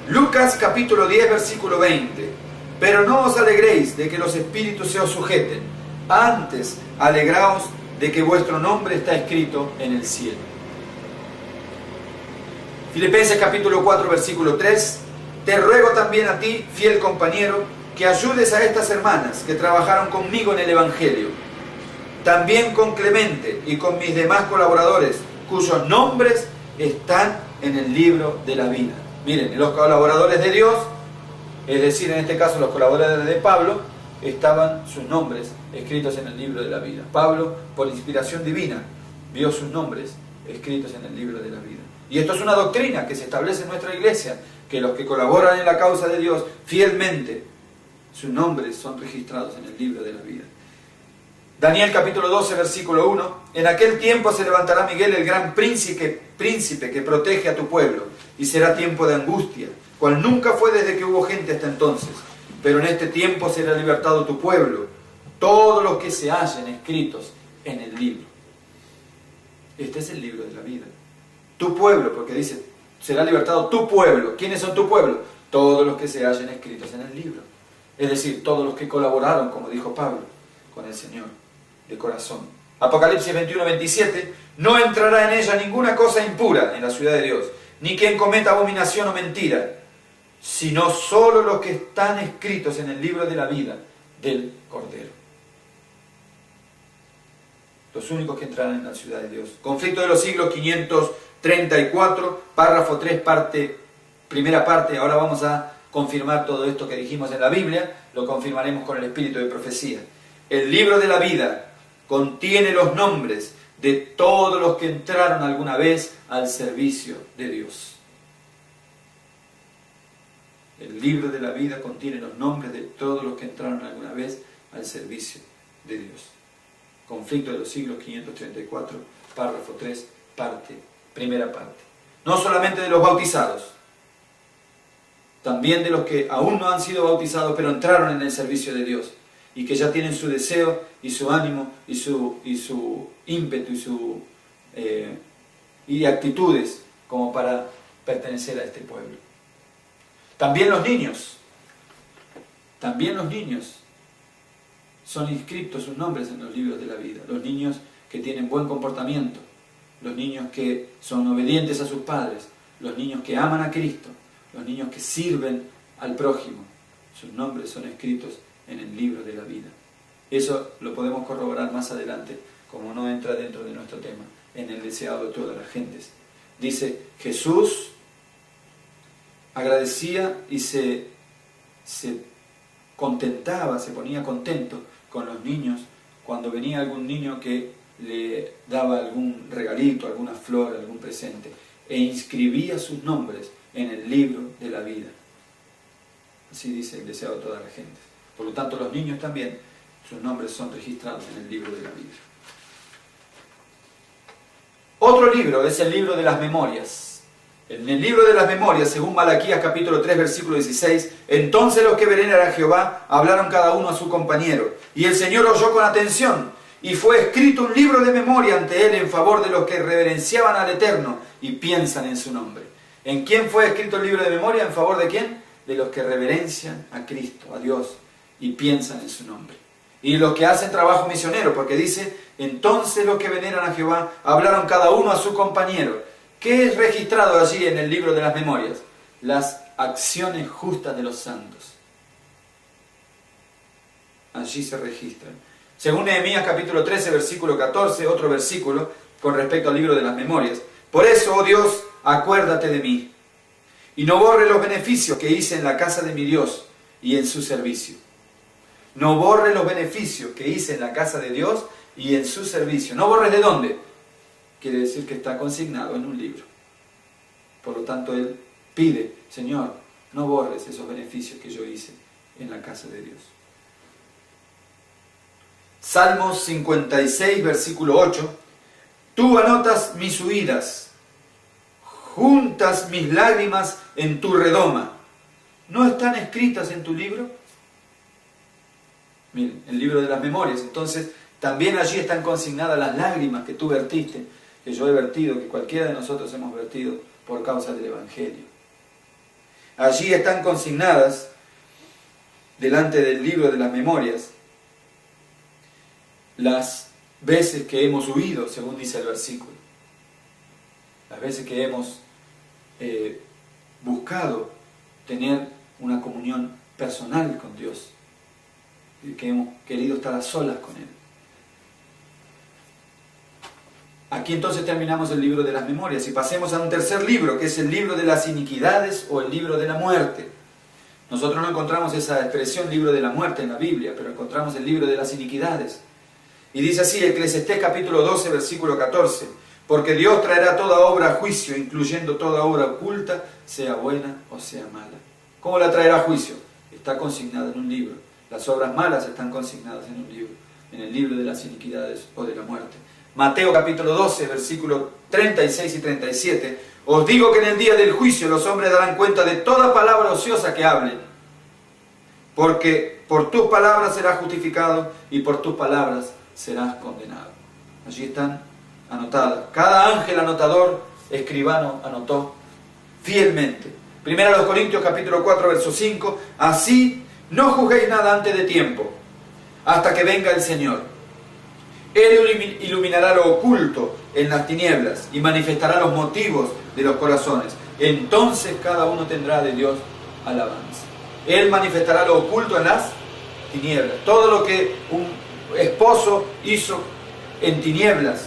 Lucas capítulo 10, versículo 20. Pero no os alegréis de que los espíritus se os sujeten, antes alegraos de que vuestro nombre está escrito en el cielo. Filipenses capítulo 4, versículo 3. Te ruego también a ti, fiel compañero, que ayudes a estas hermanas que trabajaron conmigo en el Evangelio, también con Clemente y con mis demás colaboradores, cuyos nombres están en el libro de la vida. Miren, los colaboradores de Dios, es decir, en este caso los colaboradores de Pablo, estaban sus nombres escritos en el libro de la vida. Pablo, por inspiración divina, vio sus nombres escritos en el libro de la vida. Y esto es una doctrina que se establece en nuestra iglesia, que los que colaboran en la causa de Dios fielmente, sus nombres son registrados en el libro de la vida. Daniel capítulo 12, versículo 1. En aquel tiempo se levantará Miguel, el gran príncipe que protege a tu pueblo, y será tiempo de angustia, cual nunca fue desde que hubo gente hasta entonces. Pero en este tiempo será libertado tu pueblo, todos los que se hallen escritos en el libro. Este es el libro de la vida. Tu pueblo, porque dice, será libertado tu pueblo. ¿Quiénes son tu pueblo? Todos los que se hallen escritos en el libro. Es decir, todos los que colaboraron, como dijo Pablo, con el Señor, de corazón. Apocalipsis 21, 27. No entrará en ella ninguna cosa impura, en la ciudad de Dios, ni quien cometa abominación o mentira, sino solo los que están escritos en el libro de la vida del Cordero. Los únicos que entrarán en la ciudad de Dios. Conflicto de los siglos 534, párrafo 3, primera parte. Ahora vamos a confirmar todo esto que dijimos en la Biblia, lo confirmaremos con el espíritu de profecía. El libro de la vida contiene los nombres de todos los que entraron alguna vez al servicio de Dios. El libro de la vida contiene los nombres de todos los que entraron alguna vez al servicio de Dios. Conflicto de los siglos 534, párrafo 3, primera parte. No solamente de los bautizados, también de los que aún no han sido bautizados, pero entraron en el servicio de Dios, y que ya tienen su deseo y su ánimo y su ímpetu y actitudes como para pertenecer a este pueblo. También los niños son inscritos sus nombres en los libros de la vida. Los niños que tienen buen comportamiento, los niños que son obedientes a sus padres, los niños que aman a Cristo, los niños que sirven al prójimo, sus nombres son escritos en el libro de la vida. Eso lo podemos corroborar más adelante, como no entra dentro de nuestro tema, en el deseado de todas las gentes. Dice, Jesús agradecía y se contentaba, se ponía contento con los niños cuando venía algún niño que le daba algún regalito, alguna flor, algún presente, e inscribía sus nombres en el libro de la vida. Así dice el deseado de toda la gente. Por lo tanto, los niños también, sus nombres son registrados en el libro de la vida. Otro libro es el libro de las memorias. En el libro de las memorias, según Malaquías capítulo 3, versículo 16, entonces los que veneran a Jehová hablaron cada uno a su compañero, y el Señor oyó con atención, y fue escrito un libro de memoria ante él en favor de los que reverenciaban al Eterno y piensan en su nombre. ¿En quién fue escrito el libro de memoria? ¿En favor de quién? De los que reverencian a Cristo, a Dios, y piensan en su nombre. Y los que hacen trabajo misionero, porque dice, entonces los que veneran a Jehová hablaron cada uno a su compañero. ¿Qué es registrado allí en el libro de las memorias? Las acciones justas de los santos. Allí se registran. Según Nehemías capítulo 13, versículo 14, otro versículo con respecto al libro de las memorias. Por eso, oh Dios, acuérdate de mí, y no borre los beneficios que hice en la casa de mi Dios y en su servicio. No borre los beneficios que hice en la casa de Dios y en su servicio. ¿No borres de dónde? Quiere decir que está consignado en un libro. Por lo tanto, él pide, Señor, no borres esos beneficios que yo hice en la casa de Dios. Salmos 56, versículo 8. Tú anotas mis huidas, juntas mis lágrimas en tu redoma. ¿No están escritas en tu libro? Miren, el libro de las memorias. Entonces, también allí están consignadas las lágrimas que tú vertiste, que yo he vertido, que cualquiera de nosotros hemos vertido por causa del Evangelio. Allí están consignadas, delante del libro de las memorias, las veces que hemos huido, según dice el versículo. Las veces que hemos buscado tener una comunión personal con Dios, y que hemos querido estar a solas con Él. Aquí entonces terminamos el libro de las memorias y pasemos a un tercer libro, que es el libro de las iniquidades o el libro de la muerte. Nosotros no encontramos esa expresión libro de la muerte en la Biblia, pero encontramos el libro de las iniquidades. Y dice así, Eclesiastés capítulo 12, versículo 14, porque Dios traerá toda obra a juicio, incluyendo toda obra oculta, sea buena o sea mala. ¿Cómo la traerá a juicio? Está consignada en un libro. Las obras malas están consignadas en un libro, en el libro de las iniquidades o de la muerte. Mateo capítulo 12, versículos 36 y 37, os digo que en el día del juicio los hombres darán cuenta de toda palabra ociosa que hablen, porque por tus palabras serás justificado y por tus palabras serás condenado. Allí están anotadas. Cada ángel anotador, escribano, anotó fielmente. Primera a los Corintios capítulo 4, verso 5, así no juzguéis nada antes de tiempo, hasta que venga el Señor. Él iluminará lo oculto en las tinieblas y manifestará los motivos de los corazones. Entonces cada uno tendrá de Dios alabanza. Él manifestará lo oculto en las tinieblas. Todo lo que un esposo hizo en tinieblas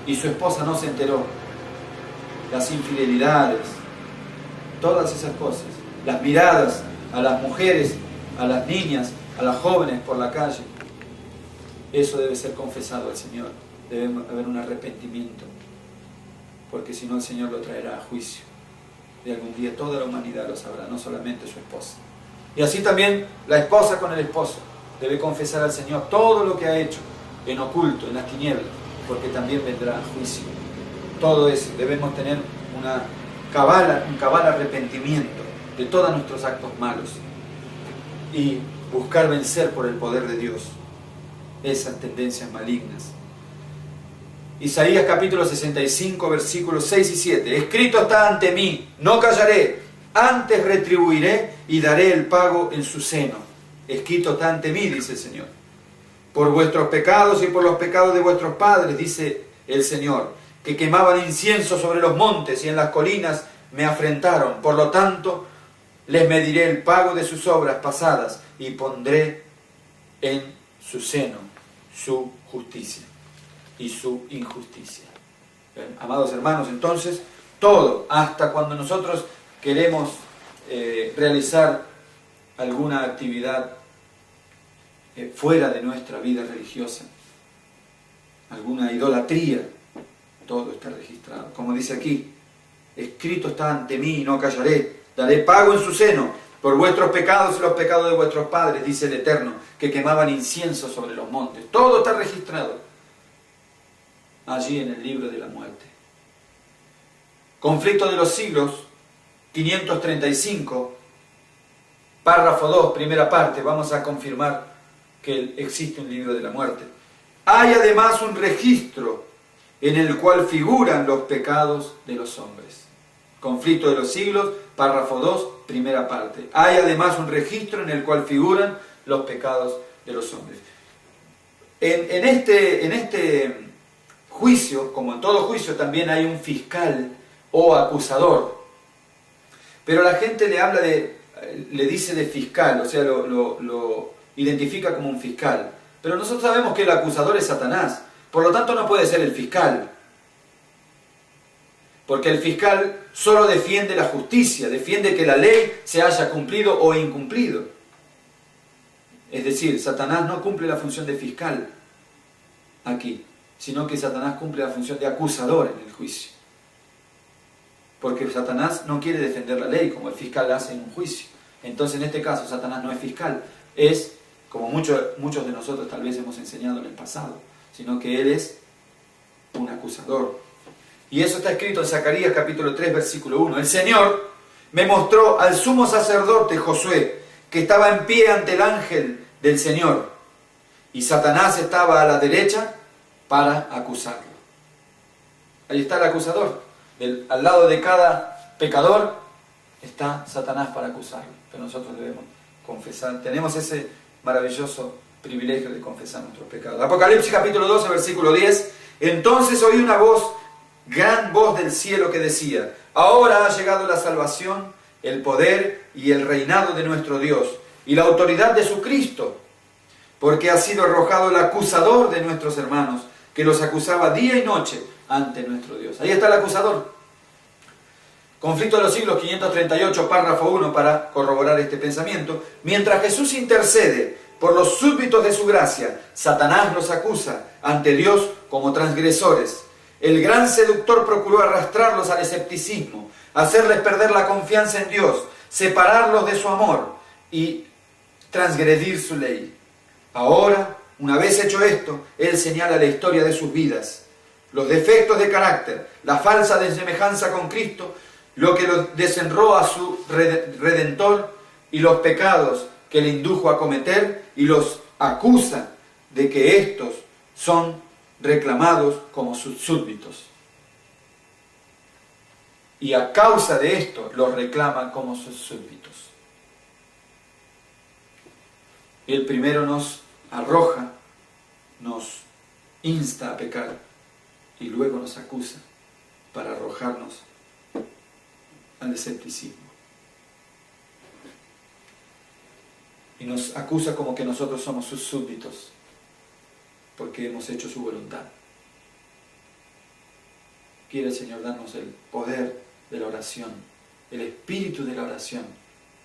y su esposa no se enteró, las infidelidades, todas esas cosas, las miradas a las mujeres, a las niñas, a las jóvenes por la calle, eso debe ser confesado al Señor. Debe haber un arrepentimiento, porque si no el Señor lo traerá a juicio. Y algún día toda la humanidad lo sabrá, no solamente su esposa. Y así también la esposa con el esposo debe confesar al Señor todo lo que ha hecho en oculto, en las tinieblas, porque también vendrá a juicio. Todo eso, debemos tener un cabal arrepentimiento de todos nuestros actos malos y buscar vencer por el poder de Dios esas tendencias malignas. Isaías capítulo 65, versículos 6 y 7. Escrito está ante mí, no callaré, antes retribuiré y daré el pago en su seno. Escrito está ante mí, dice el Señor. Por vuestros pecados y por los pecados de vuestros padres, dice el Señor. que quemaban incienso sobre los montes y en las colinas me afrentaron. Por lo tanto, les mediré el pago de sus obras pasadas y pondré en su seno su justicia y su injusticia. Bien, amados hermanos, entonces, todo, hasta cuando nosotros queremos realizar alguna actividad fuera de nuestra vida religiosa, alguna idolatría, todo está registrado. Como dice aquí, escrito está ante mí y no callaré, daré pago en su seno por vuestros pecados y los pecados de vuestros padres, dice el Eterno, que quemaban incienso sobre los montes. Todo está registrado allí en el libro de la muerte. Conflicto de los siglos, 535, párrafo 2, primera parte. Vamos a confirmar que existe un libro de la muerte. Hay además un registro en el cual figuran los pecados de los hombres. Conflicto de los siglos, párrafo 2, primera parte. Hay además un registro en el cual figuran los pecados de los hombres. En este juicio, como en todo juicio, también hay un fiscal o acusador. Pero la gente le dice de fiscal, o sea, lo identifica como un fiscal. Pero nosotros sabemos que el acusador es Satanás. Por lo tanto, no puede ser el fiscal. Porque el fiscal solo defiende la justicia, defiende que la ley se haya cumplido o incumplido. Es decir, Satanás no cumple la función de fiscal aquí, sino que Satanás cumple la función de acusador en el juicio. Porque Satanás no quiere defender la ley como el fiscal hace en un juicio. Entonces, en este caso, Satanás no es fiscal, es, como muchos de nosotros tal vez hemos enseñado en el pasado, sino que él es un acusador. Y eso está escrito en Zacarías capítulo 3, versículo 1. El Señor me mostró al sumo sacerdote Josué, que estaba en pie ante el ángel del Señor, y Satanás estaba a la derecha para acusarlo. Ahí está el acusador. Al lado de cada pecador está Satanás para acusarlo. Pero nosotros debemos confesar. Tenemos ese maravilloso privilegio de confesar nuestros pecados. Apocalipsis capítulo 12, versículo 10. Entonces oí una voz, gran voz del cielo que decía: ahora ha llegado la salvación, el poder y el reinado de nuestro Dios y la autoridad de su Cristo, porque ha sido arrojado el acusador de nuestros hermanos, que los acusaba día y noche ante nuestro Dios. Ahí está el acusador. Conflicto de los siglos, 538, párrafo 1, para corroborar este pensamiento. Mientras Jesús intercede por los súbditos de su gracia, Satanás los acusa ante Dios como transgresores. El gran seductor procuró arrastrarlos al escepticismo, hacerles perder la confianza en Dios, separarlos de su amor y transgredir su ley. Ahora, una vez hecho esto, Él señala la historia de sus vidas, los defectos de carácter, la falsa desemejanza con Cristo, lo que los desenró a su Redentor y los pecados que le indujo a cometer, y los acusa de que estos son reclamados como sus súbditos. Y a causa de esto los reclama como sus súbditos. Y el primero nos arroja, nos insta a pecar y luego nos acusa para arrojarnos al escepticismo. Y nos acusa como que nosotros somos sus súbditos porque hemos hecho su voluntad. Quiere el Señor darnos el poder de la oración, el espíritu de la oración,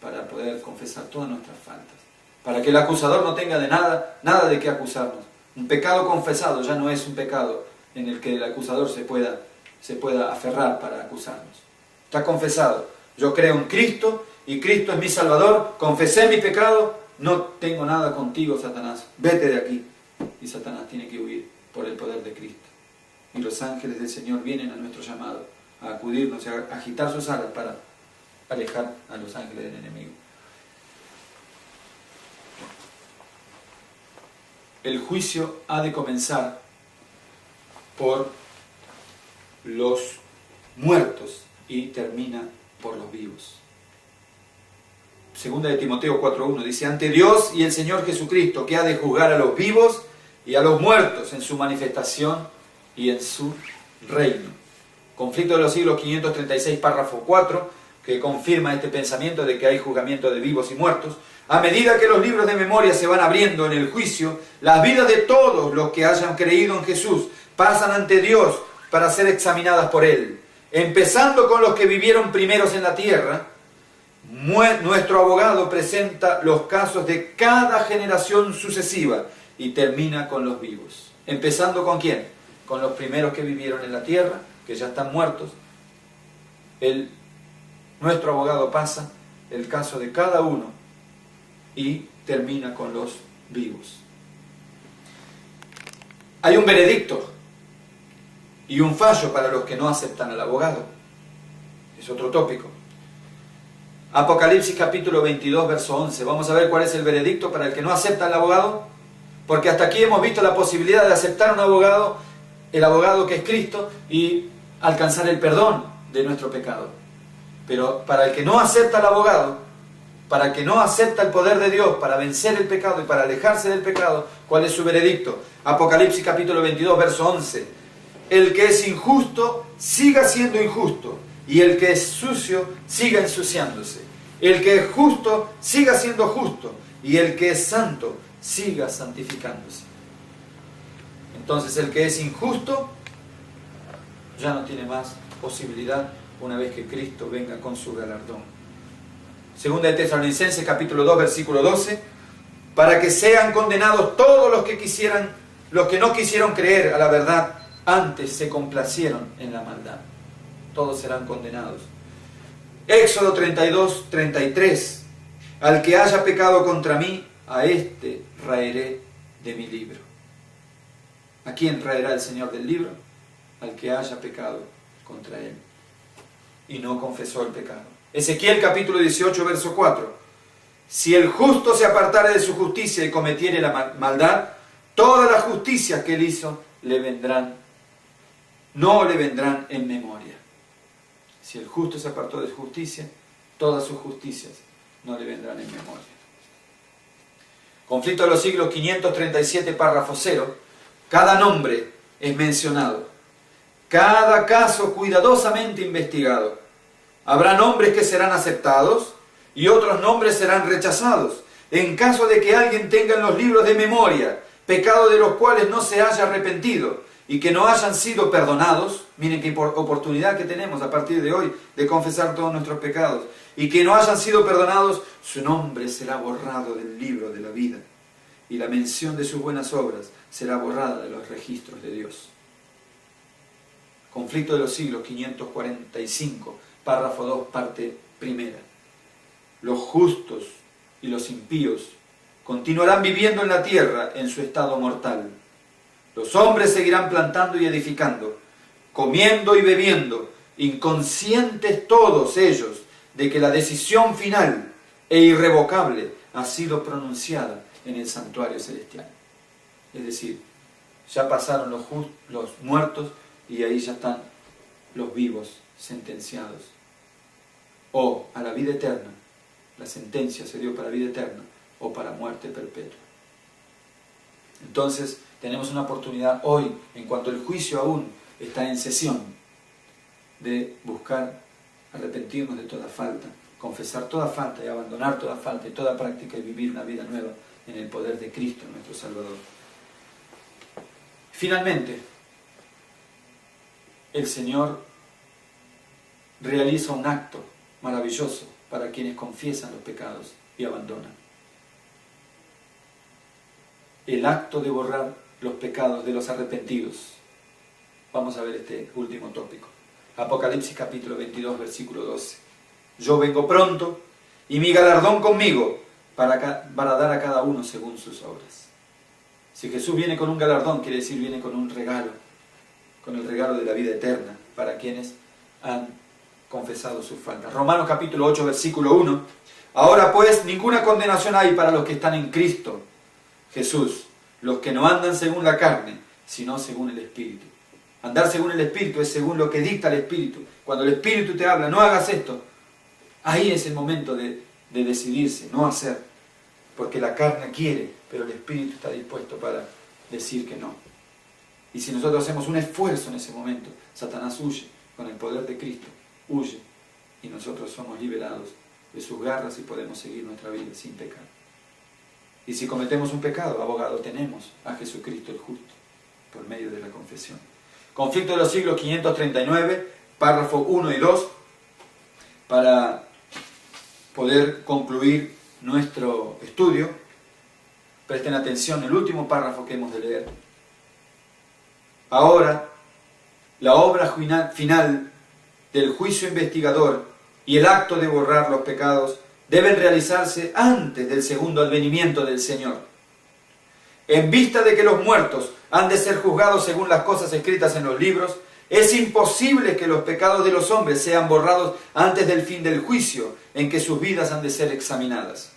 para poder confesar todas nuestras faltas, para que el acusador no tenga de nada de qué acusarnos. Un pecado confesado ya no es un pecado en el que el acusador se pueda aferrar para acusarnos. Está confesado. Yo creo en Cristo y Cristo es mi Salvador. Confesé mi pecado. No tengo nada contigo, Satanás. Vete de aquí. Y Satanás tiene que huir por el poder de Cristo. Y los ángeles del Señor vienen a nuestro llamado, a acudirnos, a agitar sus alas para alejar a los ángeles del enemigo. El juicio ha de comenzar por los muertos y termina por los vivos. Segunda de Timoteo 4:1 dice: ante Dios y el Señor Jesucristo, que ha de juzgar a los vivos y a los muertos en su manifestación y en su reino. Conflicto de los siglos 536, párrafo 4, que confirma este pensamiento de que hay juzgamiento de vivos y muertos. A medida que los libros de memoria se van abriendo en el juicio, las vidas de todos los que hayan creído en Jesús pasan ante Dios para ser examinadas por Él. Empezando con los que vivieron primeros en la tierra, nuestro abogado presenta los casos de cada generación sucesiva y termina con los vivos. Empezando ¿con quién? Con los primeros que vivieron en la tierra, que ya están muertos. Nuestro abogado pasa el caso de cada uno y termina con los vivos. Hay un veredicto y un fallo para los que no aceptan al abogado. Es otro tópico. Apocalipsis capítulo 22, verso 11. Vamos a ver cuál es el veredicto para el que no acepta al abogado, porque hasta aquí hemos visto la posibilidad de aceptar a un abogado, el abogado que es Cristo, y alcanzar el perdón de nuestro pecado. Pero para el que no acepta al abogado, para el que no acepta el poder de Dios para vencer el pecado y para alejarse del pecado, ¿cuál es su veredicto? Apocalipsis capítulo 22, verso 11. El que es injusto, siga siendo injusto, y el que es sucio, siga ensuciándose. El que es justo, siga siendo justo, y el que es santo, siga santificándose. Entonces el que es injusto ya no tiene más posibilidad una vez que Cristo venga con su galardón. Segunda de Tesalonicenses capítulo 2, versículo 12, para que sean condenados todos los que no quisieron creer a la verdad, antes se complacieron en la maldad. Todos serán condenados. Éxodo 32, 33, al que haya pecado contra mí, a éste raeré de mi libro. ¿A quién raerá el Señor del libro? Al que haya pecado contra él y no confesó el pecado. Ezequiel capítulo 18, verso 4. Si el justo se apartare de su justicia y cometiere la maldad, todas las justicias que él hizo no le vendrán en memoria. Si el justo se apartó de su justicia, todas sus justicias no le vendrán en memoria. Conflicto de los siglos 537, párrafo 0. Cada nombre es mencionado. Cada caso cuidadosamente investigado. Habrá nombres que serán aceptados y otros nombres serán rechazados. En caso de que alguien tenga en los libros de memoria pecados de los cuales no se haya arrepentido y que no hayan sido perdonados, miren qué oportunidad que tenemos a partir de hoy de confesar todos nuestros pecados, y que no hayan sido perdonados, su nombre será borrado del libro de la vida y la mención de sus buenas obras será borrada de los registros de Dios. Conflicto de los siglos 545, párrafo 2, parte primera. Los justos y los impíos continuarán viviendo en la tierra en su estado mortal. Los hombres seguirán plantando y edificando, comiendo y bebiendo, inconscientes todos ellos de que la decisión final e irrevocable ha sido pronunciada en el santuario celestial. Es decir, ya pasaron los muertos y ahí ya están los vivos sentenciados. O a la vida eterna, la sentencia se dio para vida eterna, o para muerte perpetua. Entonces, tenemos una oportunidad hoy, en cuanto el juicio aún está en sesión, de buscar arrepentirnos de toda falta, confesar toda falta y abandonar toda falta y toda práctica y vivir una vida nueva en el poder de Cristo, nuestro Salvador. Finalmente, el Señor realiza un acto maravilloso para quienes confiesan los pecados y abandonan. El acto de borrar los pecados de los arrepentidos. Vamos a ver este último tópico. Apocalipsis capítulo 22, versículo 12. Yo vengo pronto y mi galardón conmigo para dar a cada uno según sus obras. Si Jesús viene con un galardón, quiere decir viene con un regalo, con el regalo de la vida eterna para quienes han confesado sus faltas. Romanos capítulo 8, versículo 1. Ahora pues, ninguna condenación hay para los que están en Cristo Jesús, los que no andan según la carne, sino según el Espíritu. Andar según el Espíritu es según lo que dicta el Espíritu. Cuando el Espíritu te habla, no hagas esto, ahí es el momento de decidirse, no hacer. Porque la carne quiere, pero el Espíritu está dispuesto para decir que no. Y si nosotros hacemos un esfuerzo en ese momento, Satanás huye con el poder de Cristo, huye, y nosotros somos liberados de sus garras y podemos seguir nuestra vida sin pecar. Y si cometemos un pecado, abogado tenemos a Jesucristo el justo, por medio de la confesión. Conflicto de los siglos 539, párrafo 1 y 2, para poder concluir nuestro estudio. Presten atención, el último párrafo que hemos de leer. Ahora, la obra final del juicio investigador y el acto de borrar los pecados deben realizarse antes del segundo advenimiento del Señor. En vista de que los muertos han de ser juzgados según las cosas escritas en los libros, es imposible que los pecados de los hombres sean borrados antes del fin del juicio, en que sus vidas han de ser examinadas.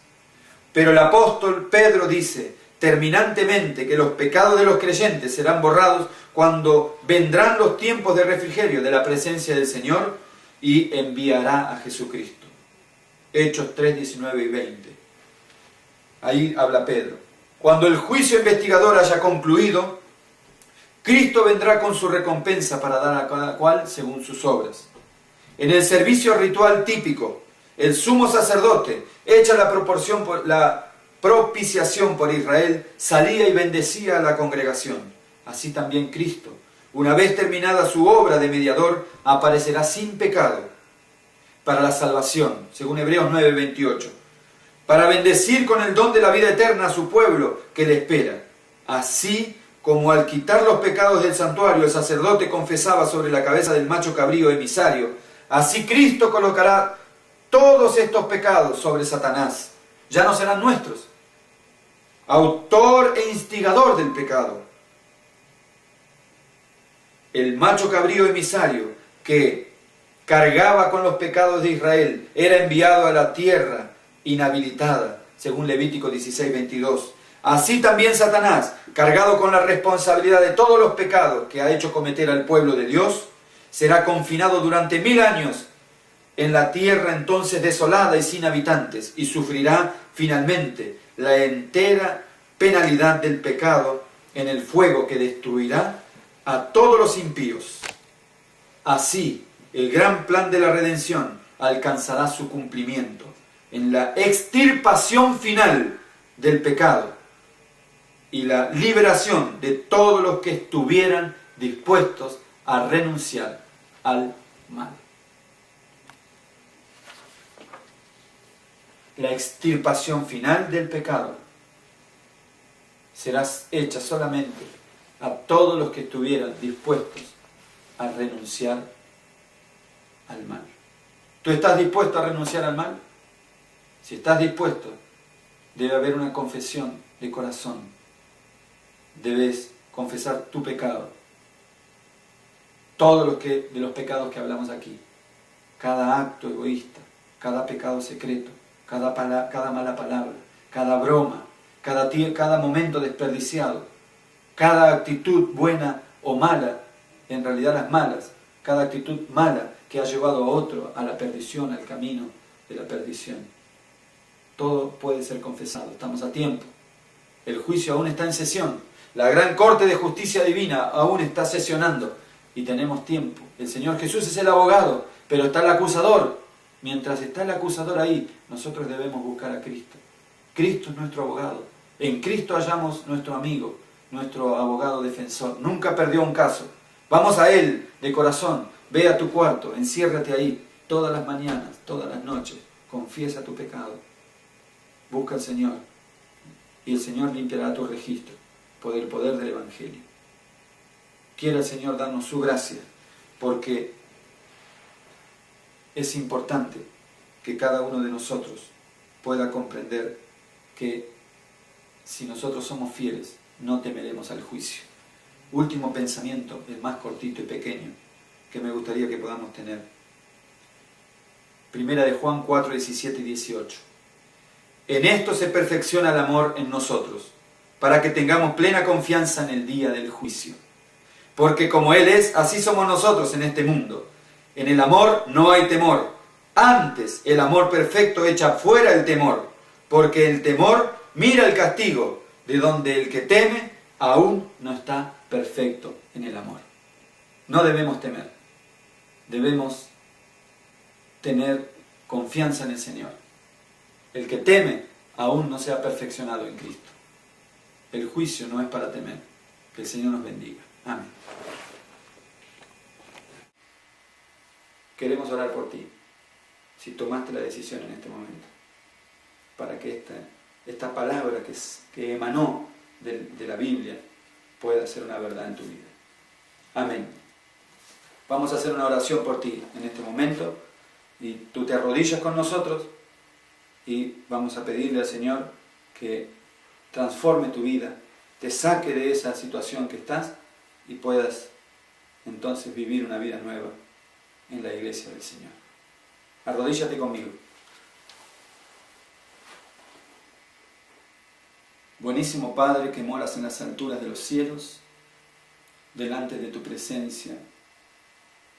Pero el apóstol Pedro dice terminantemente que los pecados de los creyentes serán borrados cuando vendrán los tiempos de refrigerio de la presencia del Señor y enviará a Jesucristo. Hechos 3, 19 y 20. Ahí habla Pedro. Cuando el juicio investigador haya concluido, Cristo vendrá con su recompensa para dar a cada cual según sus obras. En el servicio ritual típico, el sumo sacerdote, hecha la propiciación por Israel, salía y bendecía a la congregación. Así también Cristo, una vez terminada su obra de mediador, aparecerá sin pecado para la salvación, según Hebreos 9:28, para bendecir con el don de la vida eterna a su pueblo que le espera. Así como al quitar los pecados del santuario el sacerdote confesaba sobre la cabeza del macho cabrío emisario, así Cristo colocará todos estos pecados sobre Satanás. Ya no serán nuestros. Autor e instigador del pecado. El macho cabrío emisario que cargaba con los pecados de Israel era enviado a la tierra inhabilitada, según Levítico 16:22. Así también Satanás, cargado con la responsabilidad de todos los pecados que ha hecho cometer al pueblo de Dios, será confinado durante 1000 años en la tierra entonces desolada y sin habitantes, y sufrirá finalmente la entera penalidad del pecado en el fuego que destruirá a todos los impíos. Así, el gran plan de la redención alcanzará su cumplimiento en la extirpación final del pecado y la liberación de todos los que estuvieran dispuestos a renunciar al mal. La extirpación final del pecado será hecha solamente a todos los que estuvieran dispuestos a renunciar al mal. ¿Tú estás dispuesto a renunciar al mal? Si estás dispuesto, debe haber una confesión de corazón. Debes confesar tu pecado. Todos de los pecados que hablamos aquí. Cada acto egoísta, cada pecado secreto, cada mala palabra, cada broma, cada momento desperdiciado, cada actitud buena o mala, en realidad las malas, cada actitud mala que ha llevado a otro a la perdición, al camino de la perdición. Todo puede ser confesado, estamos a tiempo. El juicio aún está en sesión. La gran corte de justicia divina aún está sesionando y tenemos tiempo. El Señor Jesús es el abogado, pero está el acusador. Mientras está el acusador ahí, nosotros debemos buscar a Cristo. Cristo es nuestro abogado. En Cristo hallamos nuestro amigo, nuestro abogado defensor. Nunca perdió un caso. Vamos a Él de corazón. Ve a tu cuarto, enciérrate ahí todas las mañanas, todas las noches. Confiesa tu pecado. Busca al Señor y el Señor limpiará tu registro por el poder del Evangelio. Quiera el Señor darnos su gracia, porque es importante que cada uno de nosotros pueda comprender que si nosotros somos fieles, no temeremos al juicio. Último pensamiento, el más cortito y pequeño, que me gustaría que podamos tener. Primera de Juan 4, 17 y 18. En esto se perfecciona el amor en nosotros, para que tengamos plena confianza en el día del juicio. Porque como Él es, así somos nosotros en este mundo. En el amor no hay temor. Antes, el amor perfecto echa fuera el temor, porque el temor mira el castigo, de donde el que teme aún no está perfecto en el amor. No debemos temer, debemos tener confianza en el Señor. El que teme aún no se ha perfeccionado en Cristo. El juicio no es para temer. Que el Señor nos bendiga. Amén. Queremos orar por ti, si tomaste la decisión en este momento, para que esta palabra que emanó de la Biblia pueda ser una verdad en tu vida. Amén. Vamos a hacer una oración por ti en este momento, y tú te arrodillas con nosotros y vamos a pedirle al Señor que transforme tu vida, te saque de esa situación que estás y puedas entonces vivir una vida nueva en la iglesia del Señor. Arrodíllate conmigo. Buenísimo Padre que moras en las alturas de los cielos, delante de tu presencia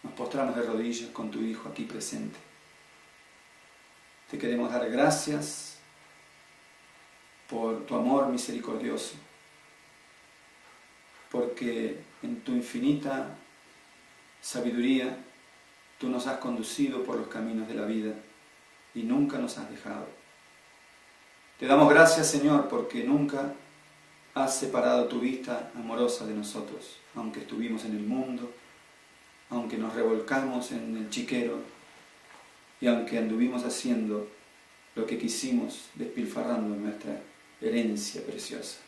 nos postramos de rodillas con tu Hijo aquí presente. Te queremos dar gracias por tu amor misericordioso, porque en tu infinita sabiduría tú nos has conducido por los caminos de la vida y nunca nos has dejado. Te damos gracias, Señor, porque nunca has separado tu vista amorosa de nosotros, aunque estuvimos en el mundo, aunque nos revolcamos en el chiquero y aunque anduvimos haciendo lo que quisimos, despilfarrando nuestra herencia preciosa.